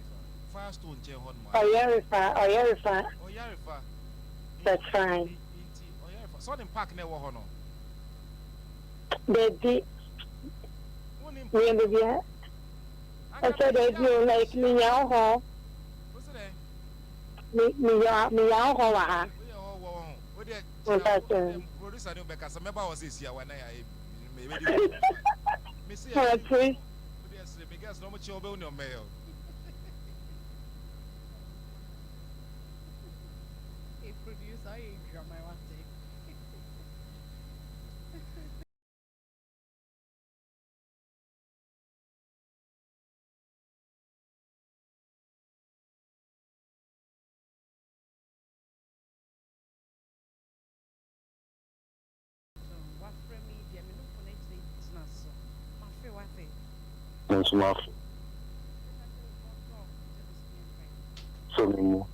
Fast on che ho no.
Oh, Yarifa.
O yarefa.
That's fine.
Inti o yarefa. So dem park na wo ho no.
Baby,
Wonim.
baby, I said that you like me now,
What's it?
me now,
We are all wo de
What's that, sir?
producer no be kasa meba wo say sia wa na ya me me see
Hello,
ya.
please.
We dey say me guess no mo che obe uni o mail.
A producer, you drama one day. What from me, dear, me no connect it. It's not so. My fair what thing.
Nso mafo so me mu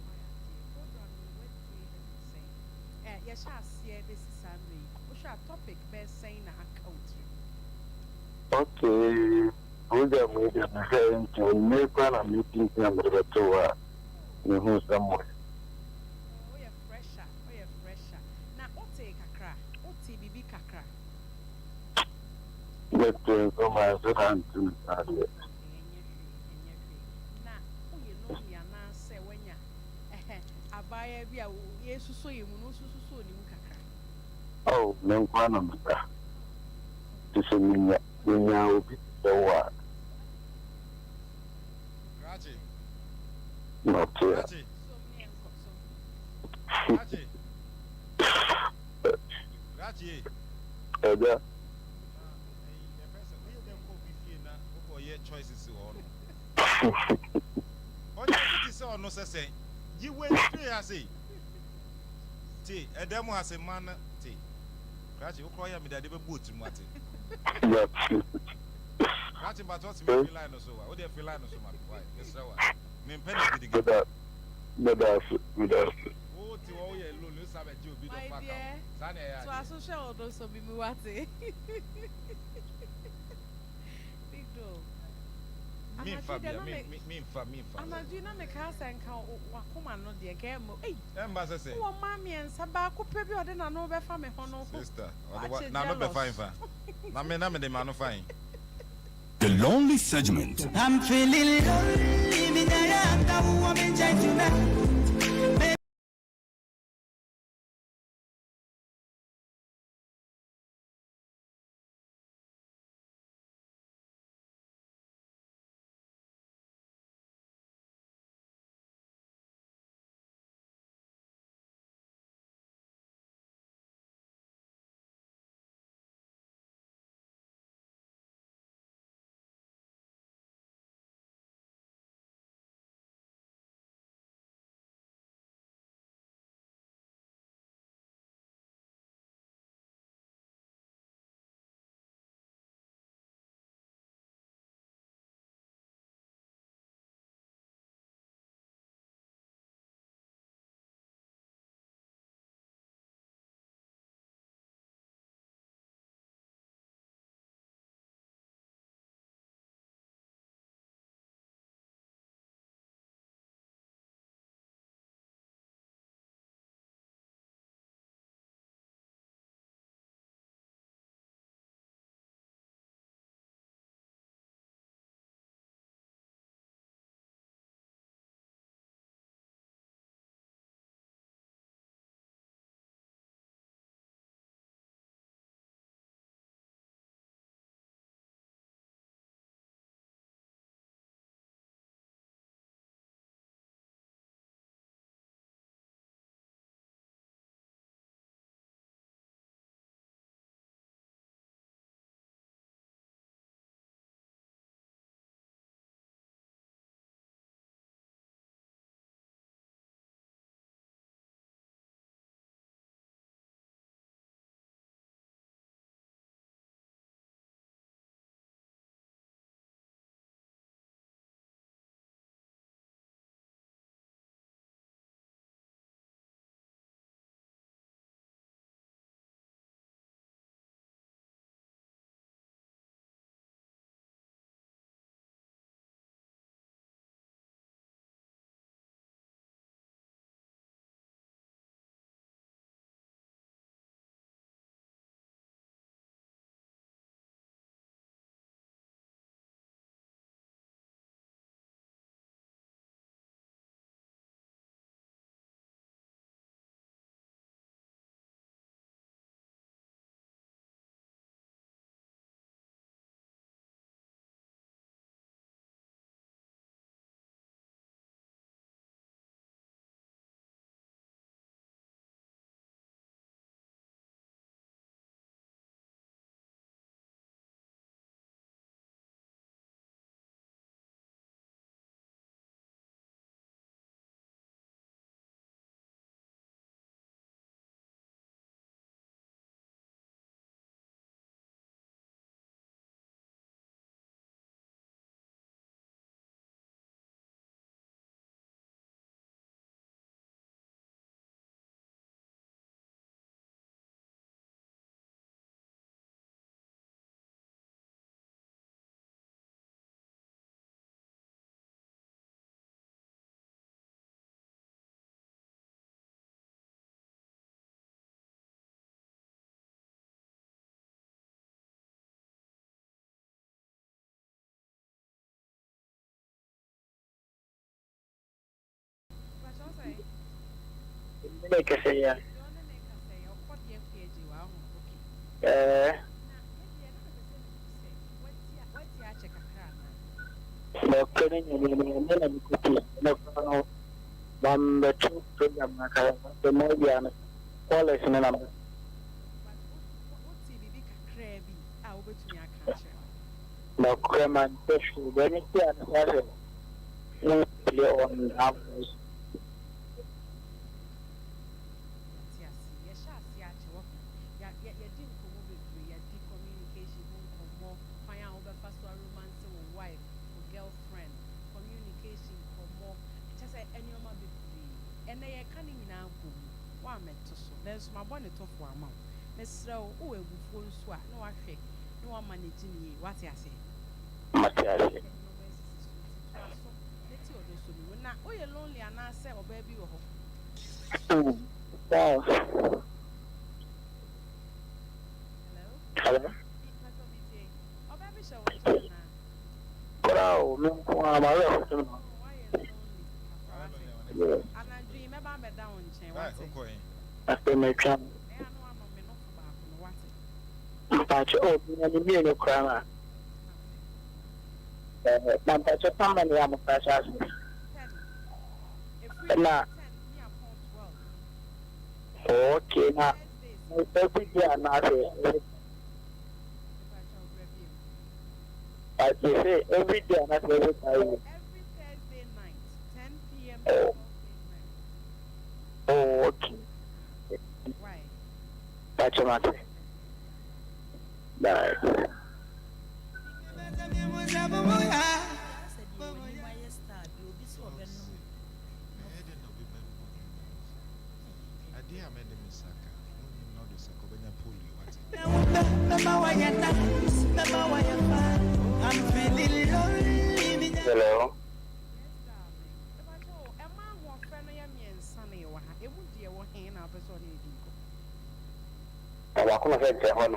Yes, I see this is Sunday. What's your topic? Best saying a country.
okay program we dey referring to me plan a meeting na me dey to wa me hu somewhere
Oh, you're fresher. Oh, you're fresher. Now, what take a crack? What TBB kakra?
but so my husband to start
Now, oh, you know, you're not say when you're a buyer, be a yes, so you know, so you kakra.
oh me kwa na me ta to so me nya obi so wa
Raji.
no to
Raji. Raji. Raji.
eja
choices on. Onye say on no say you wait free as T edem has a man T. Rachi wo kroya me dade be boot mu ate. Rachi but what me feel line so wa. Wo dey feel line so ma why? Yes sir wa. Me mpene gidi gidi.
Without
Wo ti wo ye lo lo sabe ji obi do fa ka. Sa na ya.
So, I so share Odo So Me Mu what? Big do.
Me fa me fa.
Ama do na me ka say nka wakoma no de ga mo. Eh.
Emba say.
Wo mami ensa ba ko pe bi ode na no be fa me ho no.
Sister, na no be fine fa. Na me de ma no fine.
The lonely segment.
I'm feeling lonely, me
make a say, no cutting and then I'm cooking. No, number 2 program, the Mobian, Wallace and number. No, Craman, fish, when it's here, no, on hours.
There's my bonnet of one month. Let's throw oh, a phone swat, no, I think, no one managing ye. What I say?
Matthias.
Let's see Odo So Me Mu. Now, oh, you're lonely and I say, oh, baby, oh.
Wow.
Hello?
Hello?
Oh, baby, show what you now.
Wow, no, I'm
Oh, why you lonely? And I dream about me down chain.
Right,
What's it?
okay.
after my tram.
I know I'm not enough about what it.
But you no crama. But you come and you have a precious.
10. If we 10,
Nah.
me upon 12.
Okay, now. Every day I'm not here.
If I shall review.
But you say every day I'm not here.
Every Thursday night, 10 p.m. to 12 midnight.
Oh, okay.
Why?
But you not here. Bye. Hello. Welcome to the home.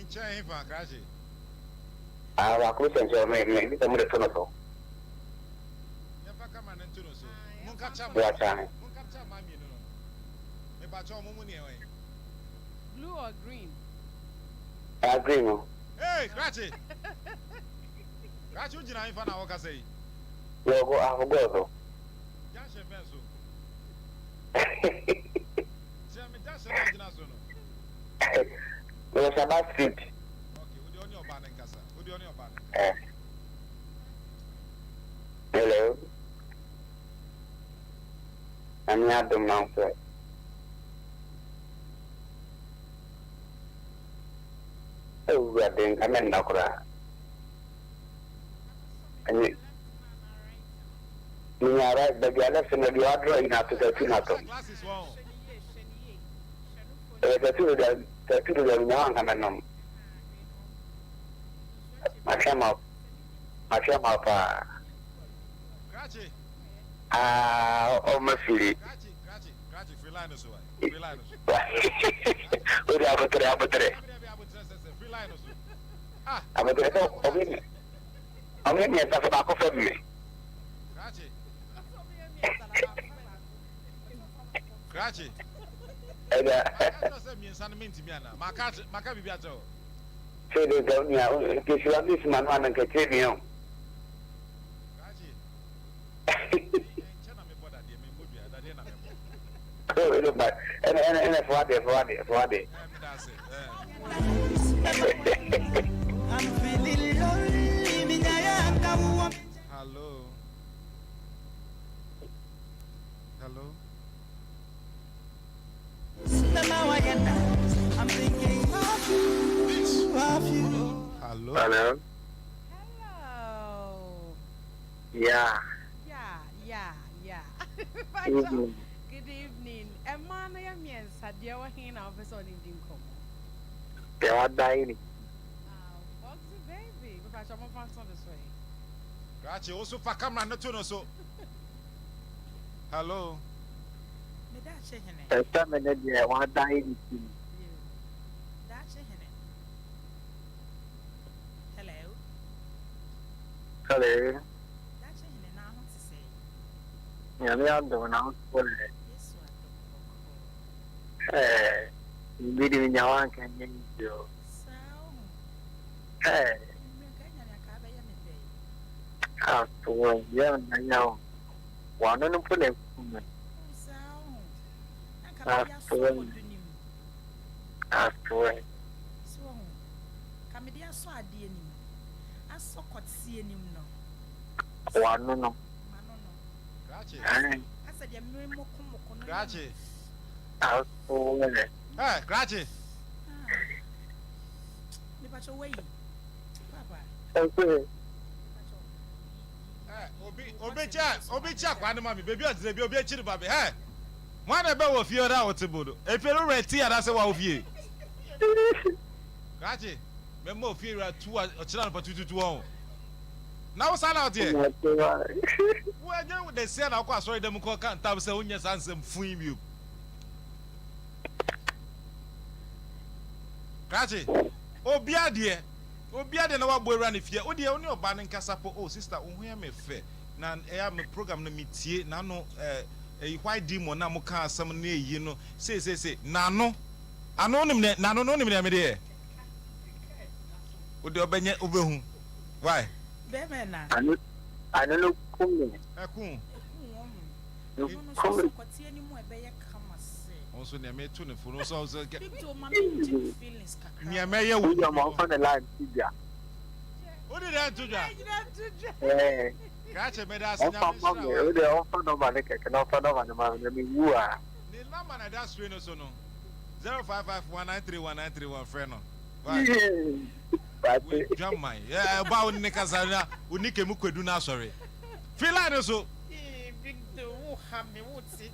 Chain for crash.
Welcome to the maybe the mother to know.
Never come and into us. Munkacha, Munkacha, mammy, no. Maybe I told Mumuni away.
Blue or green?
I agree, no.
Hey, Cratchy! Cratchy, you know, if I know what I say.
You'll go out of go.
Dash a pencil. Tell me, that's a national.
There's about street.
Okay, with the onion banning, Cassa. With the onion banning.
Hello. I'm not the mountain. Oh, we are doing a man now. And you are right, but the other thing that you are drawing out to the Tinato.
Glasses wrong.
The two of them now, I'm a number. I came up.
Cratchy.
Almost really.
Cratchy, free line us away. Free line us.
We have a three.
Free line us.
I'm a great opinion. I'm in here to talk about me.
Cratchy.
And say they don't know. If you have this man, and can tell you. Oh, look back. And for what?
I'm feeling lonely.
Hello.
I'm thinking of you.
Hello.
Hello.
Hello.
Yeah.
Good evening. Emma, I am yes. Had you ever seen our person in Dinkom?
They are dying.
Foxy baby. But I'm on this way.
Cratchy, also for camera, not to know so. Hello.
The time and then they are dying.
Hello.
Hello. nyame adom na wosɔ
Yesu
bidi nyawa nka nyɛ nsuo
sao
eh
mmenka nyame aka bɛyɛ me dɛ
aso yɛ na nyawo wano no po na kuma
sao na ka
Ah,
bɛyɛ asɔ
well.
wɔ dunim
aso
so ho ka me de asɔ adeɛ nim asɔ kɔtsie nim no
wano no
ma no no
Grazie.
asa deɛ mmere moko no
Grazie.
aso
Grazie.
mepakyɛ wayi papa
okay
Obi cha kwa ne mami baby odire bi obi achiri babe. Mo na be wo fie ora wo tebodo. Efelu reti ada se wa wo fie. Grazie. Me mo fie ra tu o chira no patututu won. Na wo sala o de. Wo anya wo de se na kwa sorry dem ko kan tab se onye sansem fun mi o. Grazie. Obi ade na wa boira ne fie. O de oni oba ne nkasa po oh sister wo hu ya me fe. Na me program na metie na no why demon na mo ka asem na eyi no say na no ano nim ne na no no nim ne me de o de obenye obehu why
bɛmɛ na
ano no kumi
ekun
no so kɔtie nim ɛbɛyɛ kama se
onso ne me to ne fo so
Victor ma me feelings kakra
ne me ye wo
ya mo fa na line tibia
o de that to ja Grazie me da
on fa
asenya
mo o de on fa no ba ne keke na fa no ba ne ma ne mi wu a
ni number na that strain so no 0551931931 friend no why we jamai ba o ni kasara o ni kemu kwedu na sorry feel line so
Victor wo ha me wo ti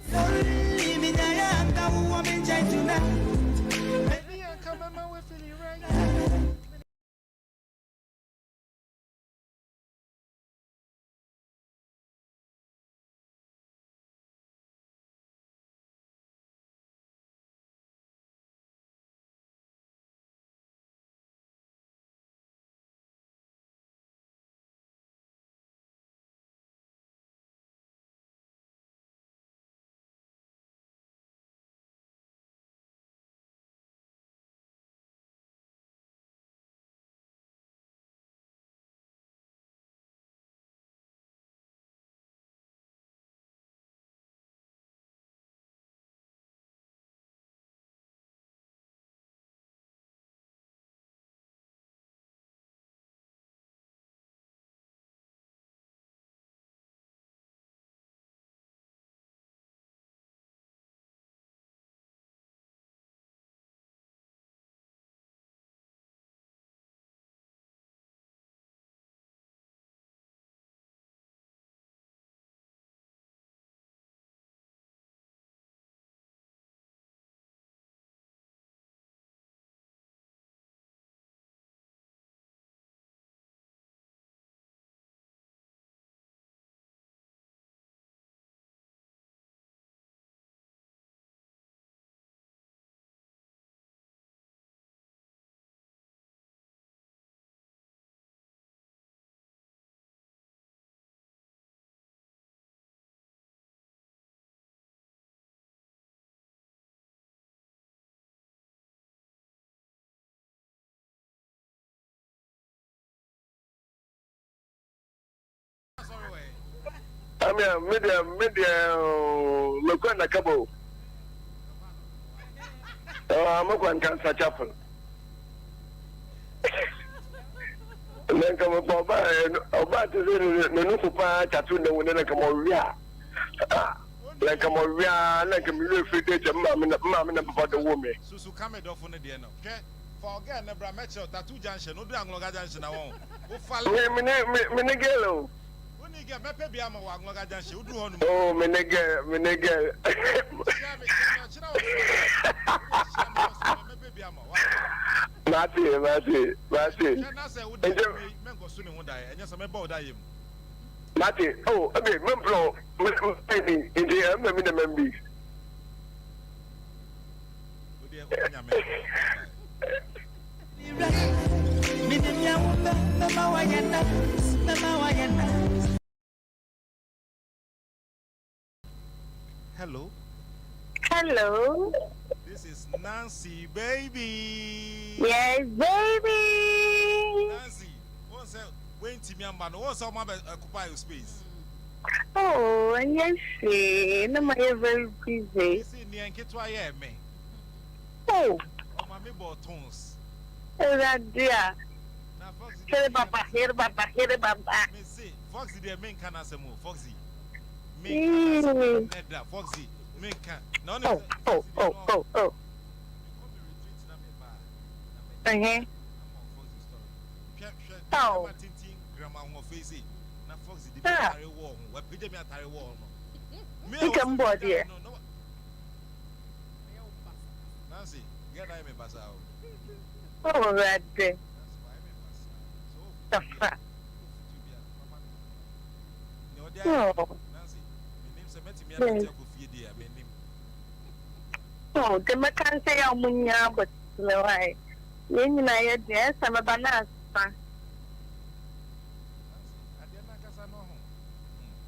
media lokana kabo amakwan cancer chapel nan kama oba te no no kupa tatu na wona na kama wia nan kama wia na kama le fete je mama na papa de wo me
susu kame do fo ne de no hwe for girl na bra metro tattoo junction no do angloga junction na won wo fale
me gelo
oni ge mepe bia ma wa angloga junction udu honu
oh me gel
mepe bia ma wa
Mati.
na say wo de mengo so ne ho dai enya se meba wo dai yem
Mati, oh, okay, membro, maybe in the me the membi.
wo de enya me
Me dem ya wo ma wa yenda
Hello.
Hello.
This is Nancy, baby.
Yes, baby.
Nancy, what's up? When Timmy and Mano, what's up, my occupy your space?
Oh, yes, no, my very busy.
See, near and get to I am, me.
Oh,
My neighbor tones.
that dear.
Now, Foxy,
Here, Baba, here, Baba, here, Baba.
me say, Foxy, the main can answer more. Foxy.
Mm.
Foxy, main can. No,
Oh. Uh-huh. Oh. You can board here.
Nancy, get I me basa.
Oh, that day. The fact. Oh. Oh, the mechanic say I'm munya, but no, I. You know, yes, I'm a banana.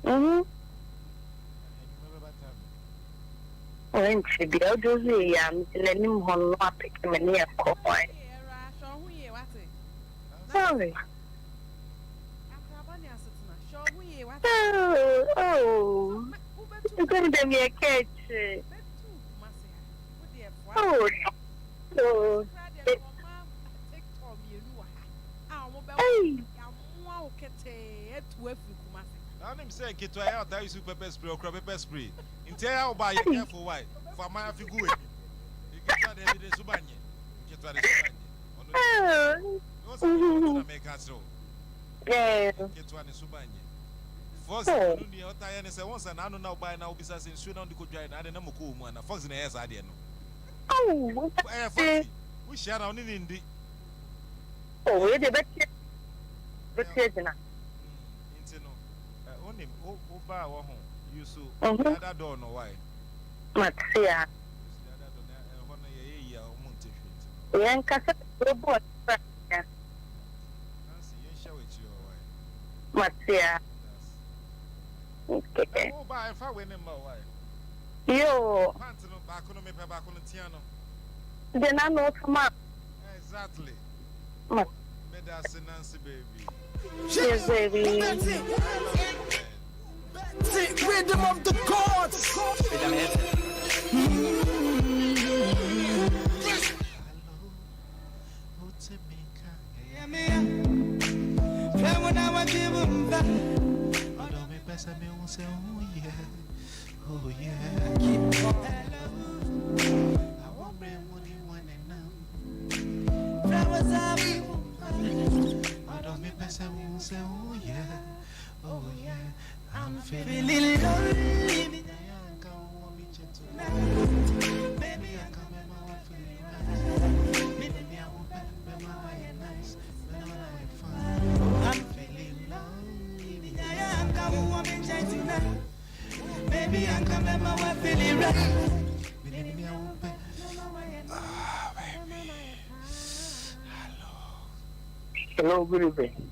Mm-hmm. Oh, and she be out of the letting him hold up him and near coin. Sorry. Oh, you're going to be a catch. Oh, oh, hey.
I'm saying, get to out there, you pepper spray or pepper spray. In tell by you careful why. For my figure, you get that every day, Subanya. Get that Subanya. Make us so.
Yeah.
Get one in Subanya. Fox, the other and say once and I don't know by now, besides in Sweden, the good giant, I don't know cool one. Fox in the ass, I didn't know.
Oh,
we share on in the.
Oh, wait a bit. But
Only Oba or home. You so I don't know why.
Matsia. Young Cassa robot. Matsia. Okay.
Oh, by if I win him, why?
Yo.
Back on me, back on the piano.
Then I know come up.
Exactly. That's a Nancy baby.
Yes, baby.
Rhythm of the gods. Oh yeah. Flowers are oh yeah, I'm feeling lonely. Baby, I come in my way feeling right. Baby, I won't bet my way nice. I'm feeling lonely. I come woman tonight. Baby, I come in my way feeling right. Baby, I won't bet. Ah, baby.
Hello, good evening.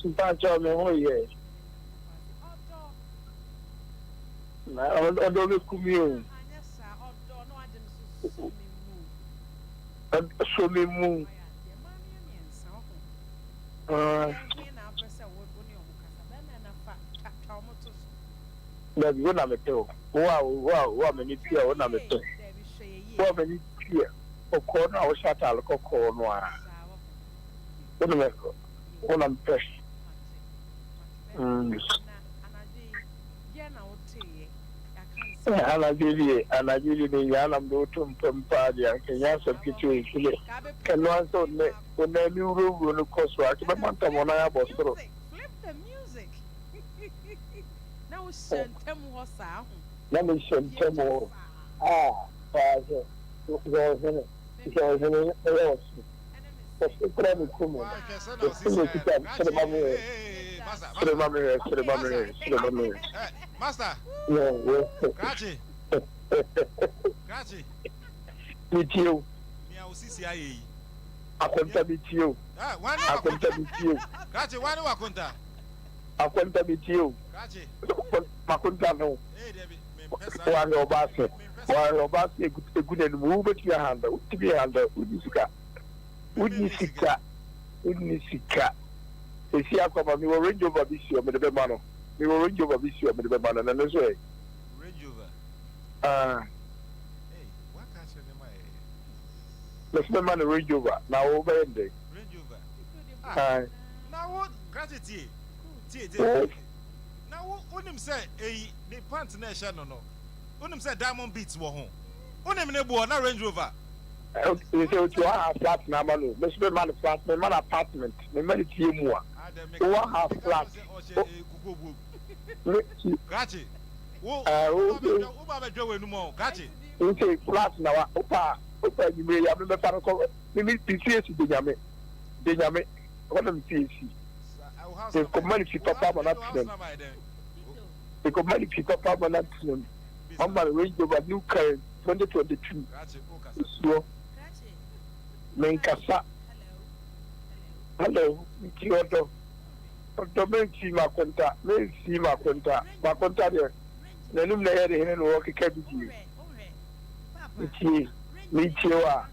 Tell me who you are. Odo So Me Mu. So Me Mu. But you na me tell. Wow, many peer, what na me tell. What many peer. O corner, I was shut out of corner. What I'm fresh. Anajiri ni yana mdoto mpampaji Kenya kitu kile kanwanzo ne uru no koso akiba manta mona ya bosoro
Flip the music. Now shentem ho sa ho.
na me shentem faje zo
Master. Grazie.
Meet you.
CCIA.
I contact with you.
One. Grazie, one.
akwenta mi tio makunta no wa no obase egu na mu betu ya handa utibi handa uni sika esi akoma mi wo range over bisi o me de ma no mi wo range over bisi o me de ma no na no so e
range over
hey
what can you name
let's me man range over na wo be ndé
range over
na
what gratitude tie na wo onim say ni pant na ehye no onim say diamond beats wo ho onim ne bo na range over
you say you have flat na ma no me man flat me man apartment me man tie mu a you have flat
gachi wo ba be dwa wenu mo gachi
you say flat na wa opa you me ya me fa ko me PCS de nyame what am PCS the community papa management the community papa management I'm going to range over new car 2022 so menkasa hello Odo me si makonta de nanum na yare hene no keka biji me wa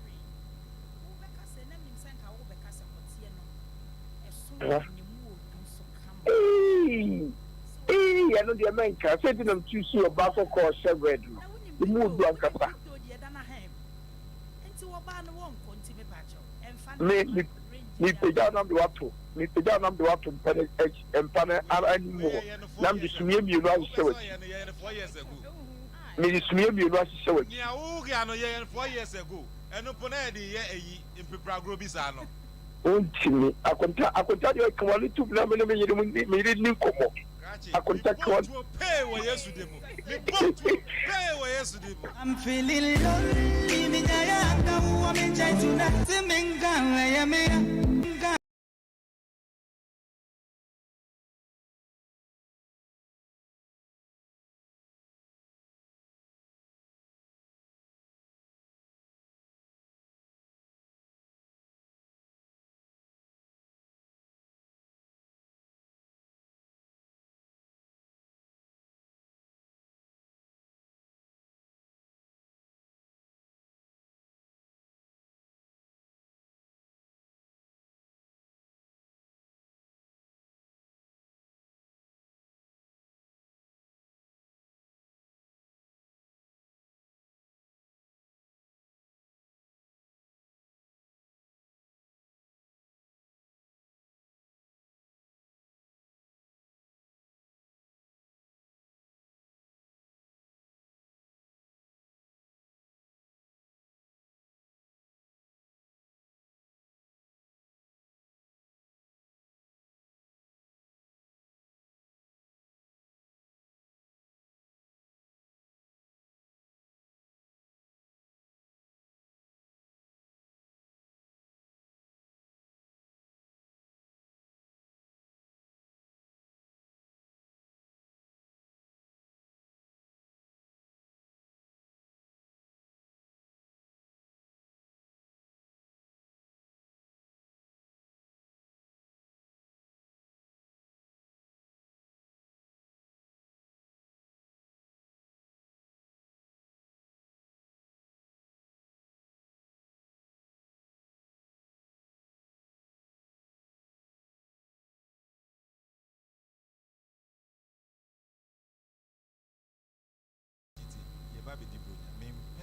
ya no de menka say dinam tusu oba for call shepherd the mood do ankasa me peja nam do wato empane animo nam de sumie mi no ahyewa me de sumie mi no ahyewa
nya wo ga no ye 4 years ago eno po na de ye eyi impepra gro bi sa no
ontimi akonta de kamali tu na me yiri ni komo akonta kamali
pay wo yesu de mu me pay wo yesu de mu
I'm feeling lonely mi ya ka wo me chai tuna timinga ya me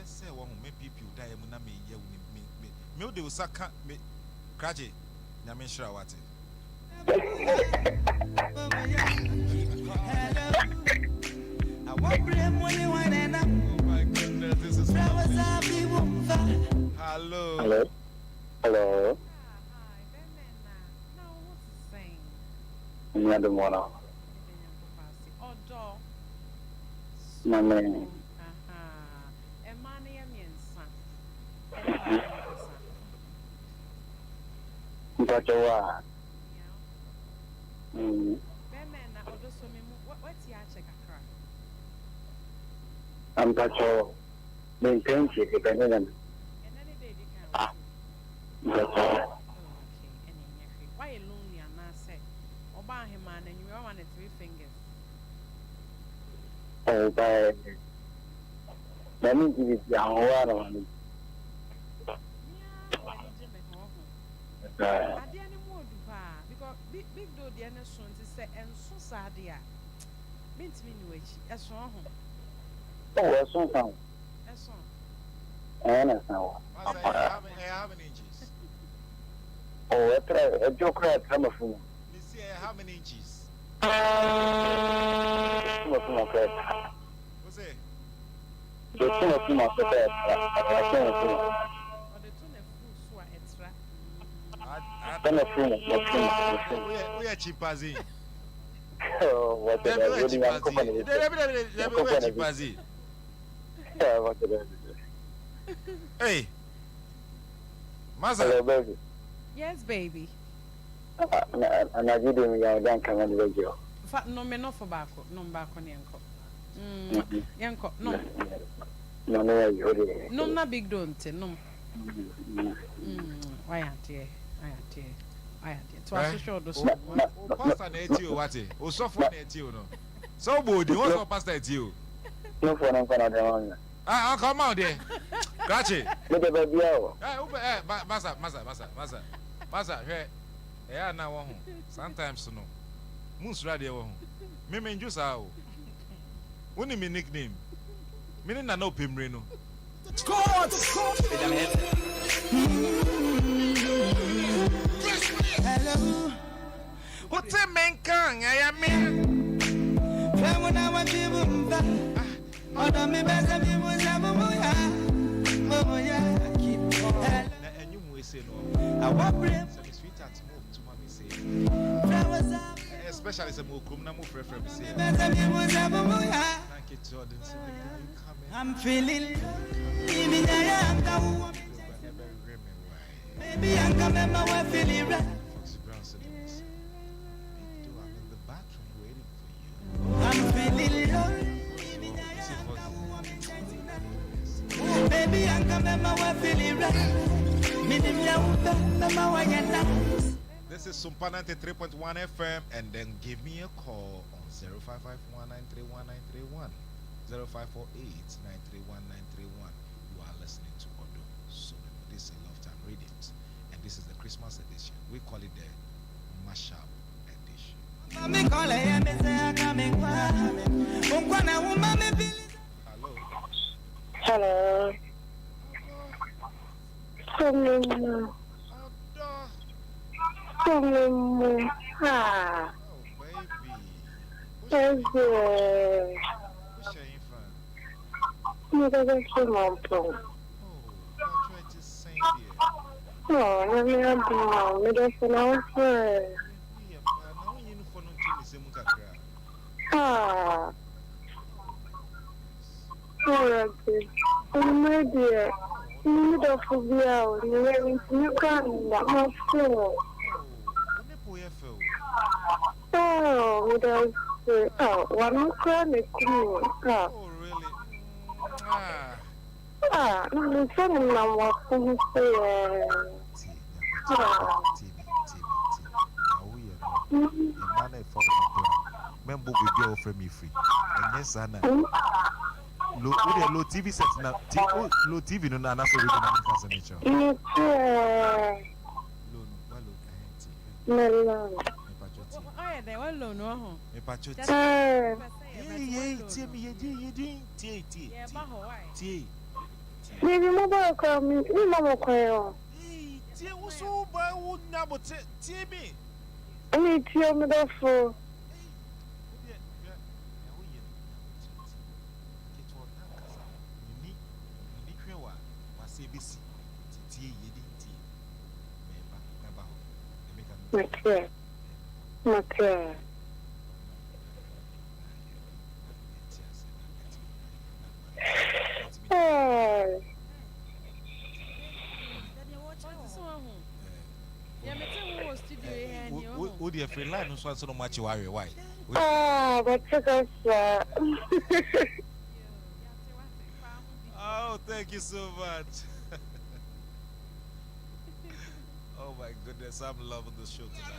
say one me people die mu na me ye me o de usaka me kraje na me shira wate
I want blame when you want and
oh my goodness this is
hello
hello
Hi, now what's saying?
nya de mona
Odo
na me Mpachowa.
Bemena Odo So Me Mu. What's your check akra?
Mpacho. Maintain it depending on.
And any day they can.
Mpacho.
Okay, and why lonely and I say, Oba want him man, and you want 3 fingers.
Oh, bye. Let me give it down. What on
I didn't more do because big do the end soon to say and so sad, dear. Means me which a song.
Oh, a song.
A song.
And a song.
How many inches?
Oh, a joke at some of them.
You see, how many inches? What's it?
The two of them are prepared.
We are chimpanzee.
Oh, what
We are chimpanzee. Hey, Master.
Baby.
Yes, baby.
And I did him young come on the radio.
No, me no for back, no back on Yanko. No. No, not big don't, no. Why aren't you? I aren't you? Twice short, those
Pastor net you, what it? Oh, so for net you, no. So, body, what's up, Pastor at you?
No for one.
I'll come out there. Catch it.
Look at the video.
Massa, here, now, sometimes, no. Moose radio. Me just how. What is my nickname? Me no Pimreno.
Hello.
What's a man can I am in?
When I want you, Odo me beza mi muya. Keep on.
And you will say no.
I want brave.
Some sweetheart move to mommy say. Especially some more criminal preference say. Thank you, Jordan.
I'm feeling. Maybe I'm coming my way feeling right.
Foxy Brown said, I'm in the bathroom waiting for you.
I'm feeling lonely. Baby, I'm coming my way feeling right.
This is SOMPA 93.1 FM, and then give me a call on 0551931931, 0548931931. You are listening to Odo So Me Mu. This is a Love Time Radiant, and this is the Christmas edition. We call it the mashup edition.
Hello. So me mu. So me mu. Ah.
Oh, baby.
Yes.
Who's your friend?
You gotta see my phone.
Oh, I tried to sing here.
Oh, let me have mom. Me just know her.
Now you know for no to me,
Ah. Alright. My dear. You don't forget. You can't. I'm sure. Oh, we don't say. Oh, one more chronic.
Oh, really?
I'm saying I'm walking here.
Member with your friend me free. And yes, Anna. Low TV set now. Low TV no na so we can nature.
Melon.
Oh, yeah, they were low, no.
Me patrot. Hey,
Baby, mobile call me. Me mama call.
Hey, tie wo so ba wo nya bote tie me.
Me tie me do for. Okay. Okay. Hey.
Wo dey free line no so no match worry why?
Ah, that's a
Oh, thank you so much. Oh my goodness, I'm loving this show tonight.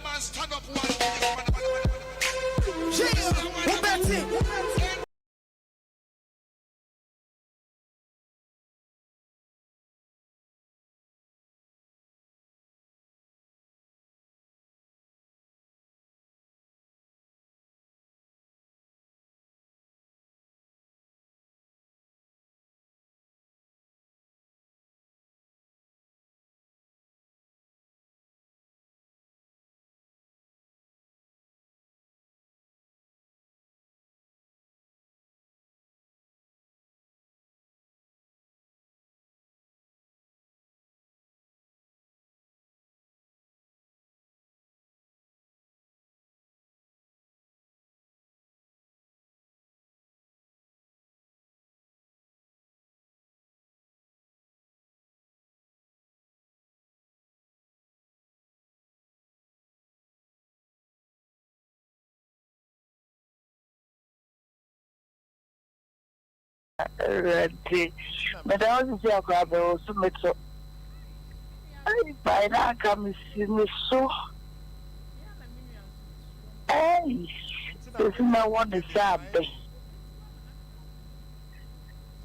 Ready. But I was just grab the summit. I by now come see me so. Hey, this is my one to sab.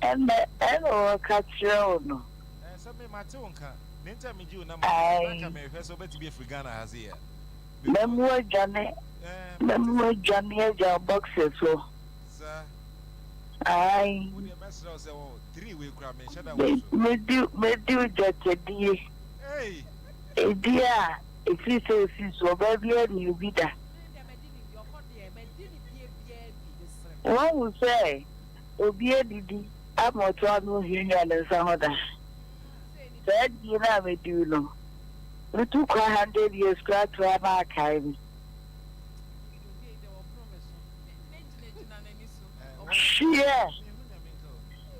And I catch you on.
Some my tongue can. Ninja me you number.
I
So better be free Ghana has here.
Memoir Johnny, your boxes. So,
Sir,
I
would your best say 3-way crab and shut
me do just a dear.
Hey,
A dear, if you say so, baby, you be that. One will say, Obi Didi, I'm not trying to hear you and some of that. Said you never do know. We took 100 years to have our kind. Yeah.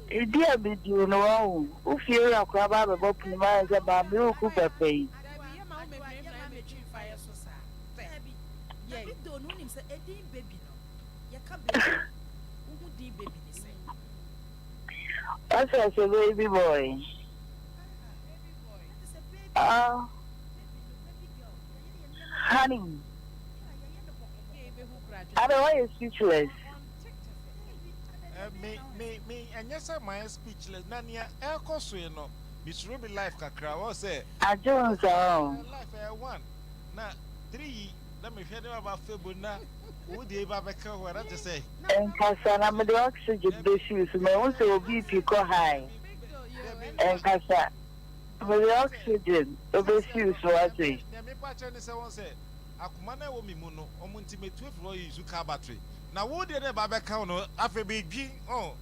Dear be you know, who feel a crab about Puma about milk Cooper pay. That's a baby boy. Honey, I don't want you speechless.
Me, and yes, my speechless. Nania, air cost, you know, Miss Ruby Life Kakra was say,
I don't know.
Life, one. Now, 3, let me hear about Fibuna. Would you ever become what I say?
And Casa, I'm the oxygen issues, may also be pico high. And Casa, with the oxygen, obesity was it.
Me patch and so on say, Akumana will be mono, or Muntimate 12 Roy Zuka battery. Now, would you never back on after being? Oh,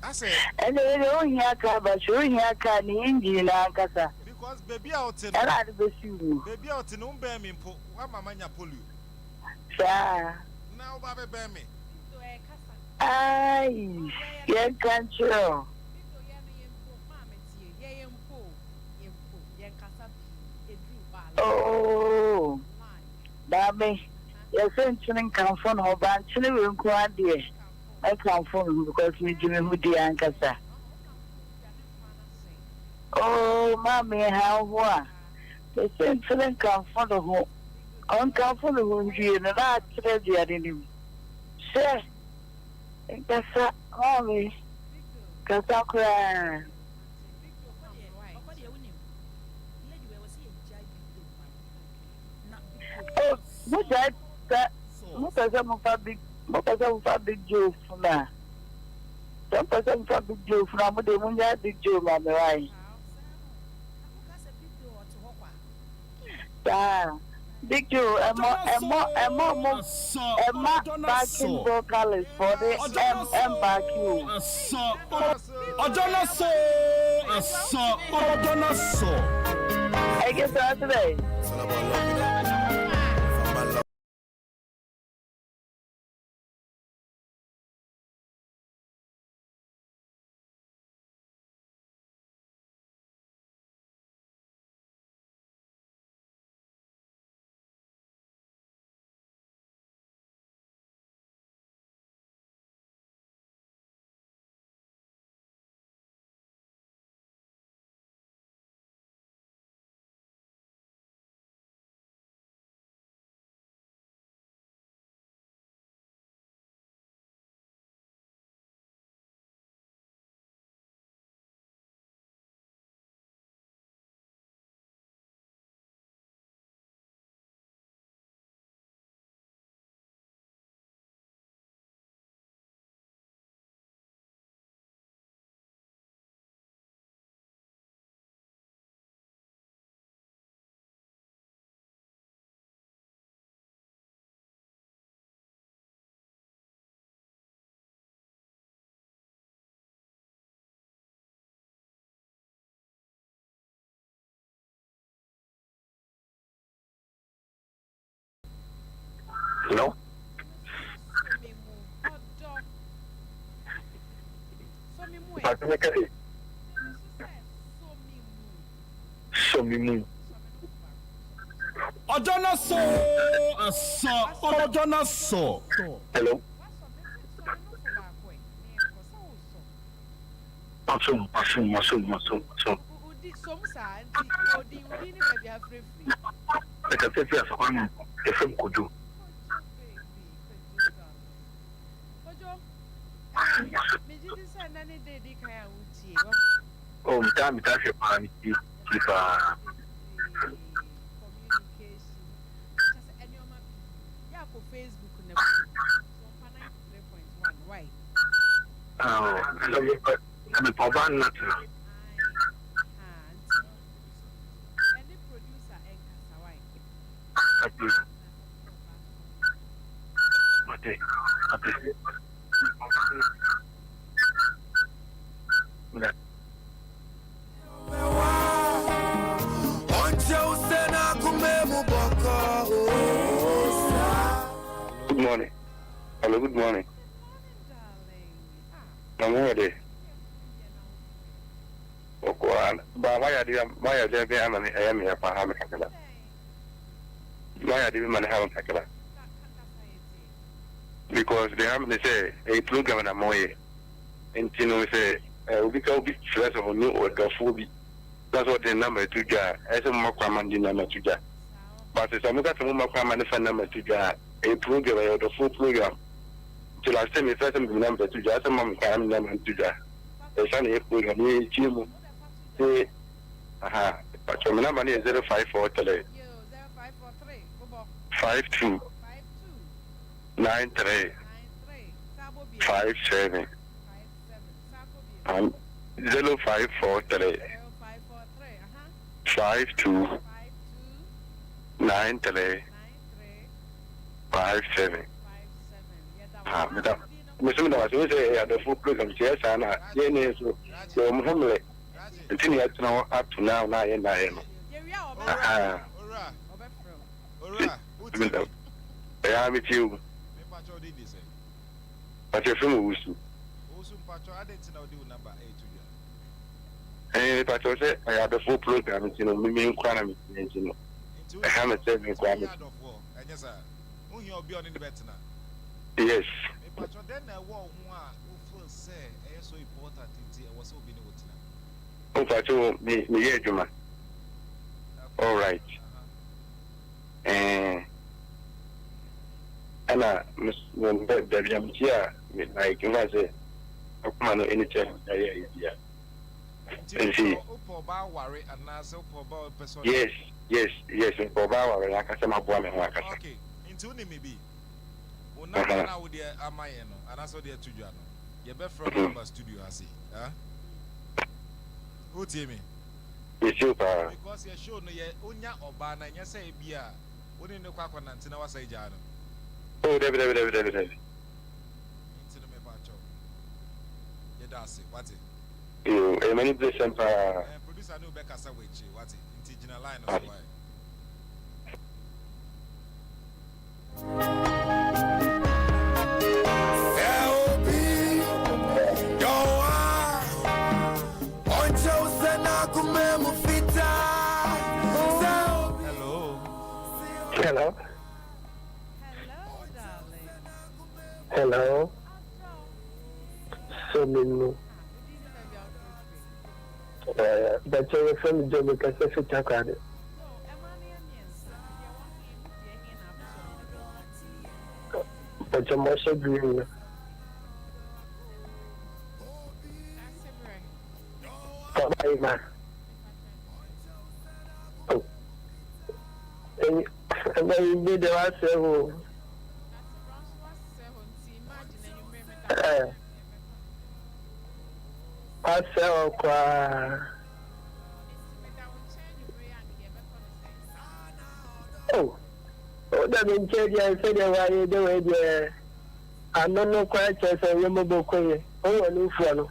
I say,
and they don't hear Cabba, showing here can Indian Casa.
because baby out in baby out in Umbermin, what my mania pull you.
Sir,
Now, Baba bear me.
Aye, you can't show. Oh, Babby, you're sending come from her, but actually, we'll go out there. I come from because we do me with the Ancasa. Oh, Mammy, how what? The sending come from the home. On come from the home, you and I trade the enemy. Sir, Casa, Mommy, Casa cry. Oh, what that? Most of them are big Joe for now. Some person for big Joe for now, but they won't have big Joe, my right. Big Joe, Emma backing vocalist for the back you. I guess that's today.
No. But make it. So me mu.
Ojana so.
Hello. Masum. Like I said, I'm a film could do. Oh, damn it, I should find it. I'm a papa, not Good morning. Hello, good morning. I'm ready. Okay, but why are there be a man I am here for having a why are the women having a because they have to say a program and a moe and say we can be stressed on you or the phobia. That's what the number to get as a more common number to get. But it's a more common number to get a program or the full program. Till I send me first number to just a mom can number to get. The sunny program, you say, aha, but your number is 054 52 93 57 and 0543 52 93 57. Madam, Mr. was say at the full program, yes, and yes, so Muhammad, until you know up to now, I am. I am with you. But you're from Wusu. And if I told you, I had the full program, you know, me economy, you know. I haven't said me economy. Yes.
But then I want who say, I so important I was so being with
oh, but you, me, Juma. All right. And I when the young here, like you say, I come on anytime. Yeah. And see, yes, and for Bauer, like I said, my boy, okay,
into maybe. Now, dear, am I and I saw dear to Jano. Your best friend studio, I see. Who tell me?
Yes, you are.
Because you're sure no, you're Unya or Bana, and you say, Bia, wouldn't the quack on Antina was a Jano. Oh, David. Into the Mepacho. You does it, what's it?
You, a many place, SOMPA.
Producer new Becca Sawich, what's it? Intigena line of why.
Hello. Hello. So me mu. But you're from the because I fit a card. But you're more so green. Come on, oh. And then you did the last several. I sell oh, that means I said, why you do it? I'm not quite as a remember. Oh, a new one.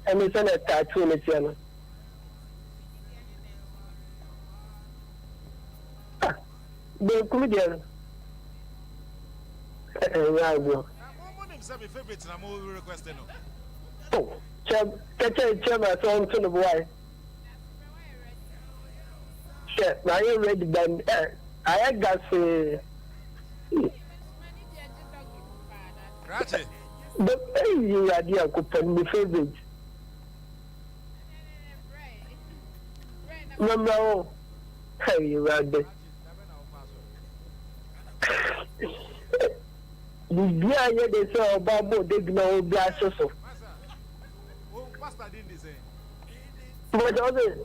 And it's an tattoo in the channel. The comedian. Yeah, bro.
My favorite, and I'm all requesting.
Oh, Chairman, so to the boy. Shit, now you ready then? I got to
Ratchet.
the you idea could put me favorite. No, hey, you are the. The guy they say about they know glasses of.
Pastor didn't say.
But other,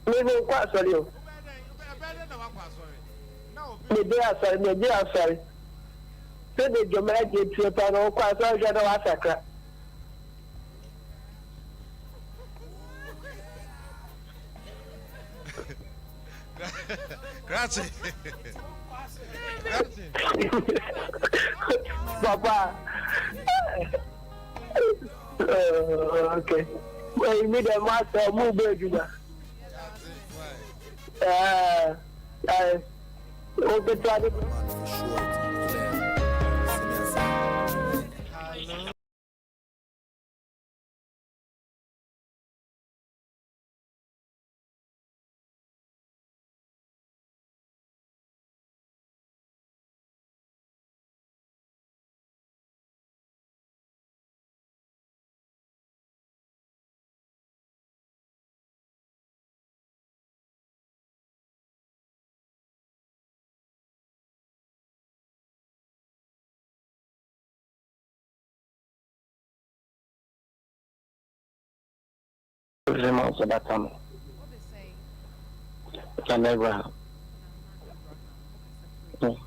maybe quite sorry. Maybe I'm sorry. Say the Jamaican get to a panel, quite sorry, I don't massacre.
Grazie.
Papa. Okay. Well, you need a master move, baby. Okay, try to.
Vraiment, ça va quand même. Can never have. No.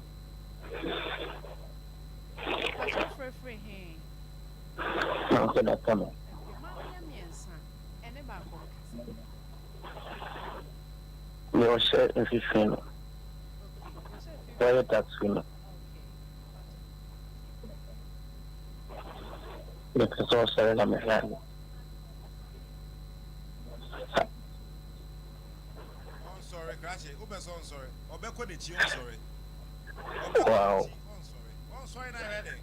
No, so that come on. We will share in 15. Private tax winner. Because also in my hand.
Sorry, Cratchy. Who is on sorry? Obeko the chi sorry.
Wow.
Oh, sorry, I read it.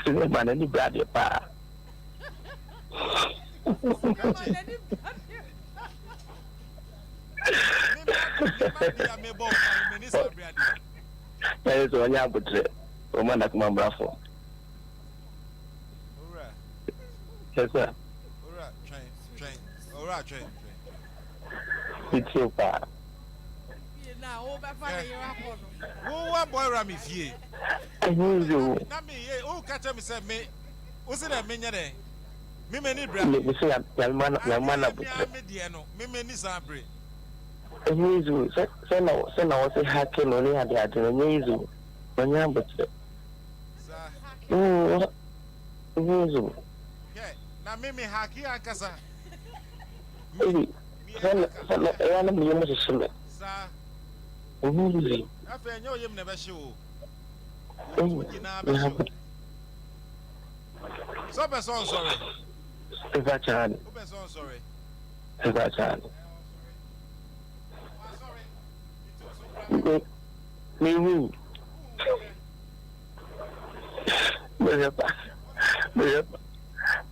See, man, any brother, pa. That is one year, but woman like my brother. Yes, sir.
Alright, train. Alright, train.
It's so far.
Who one boy ram if ye?
I knew you.
Not me, who catch me said me. Was it a minion? Me many brand.
Let me say, young man,
me many sabre.
I knew you. Send I was a hacking only had the idea. I knew you. When you're but. Oh, I knew you.
Now, me hacky, I can say.
Send me a sir.
I know you never show. So, person, sorry.
If I child.
Sorry.
If I child. Me who?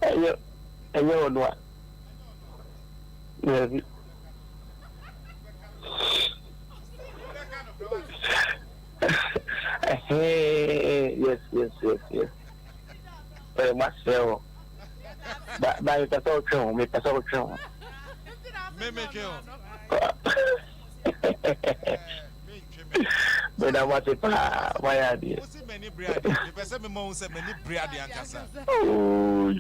And you know what? Yes. Marcel. But it's all true. Make us all true. But I want it. Why are you?
Many bread. If I say me mom said many bread,
oh,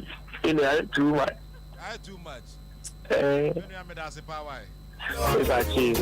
you know, too much.
I too much.
If I cheat.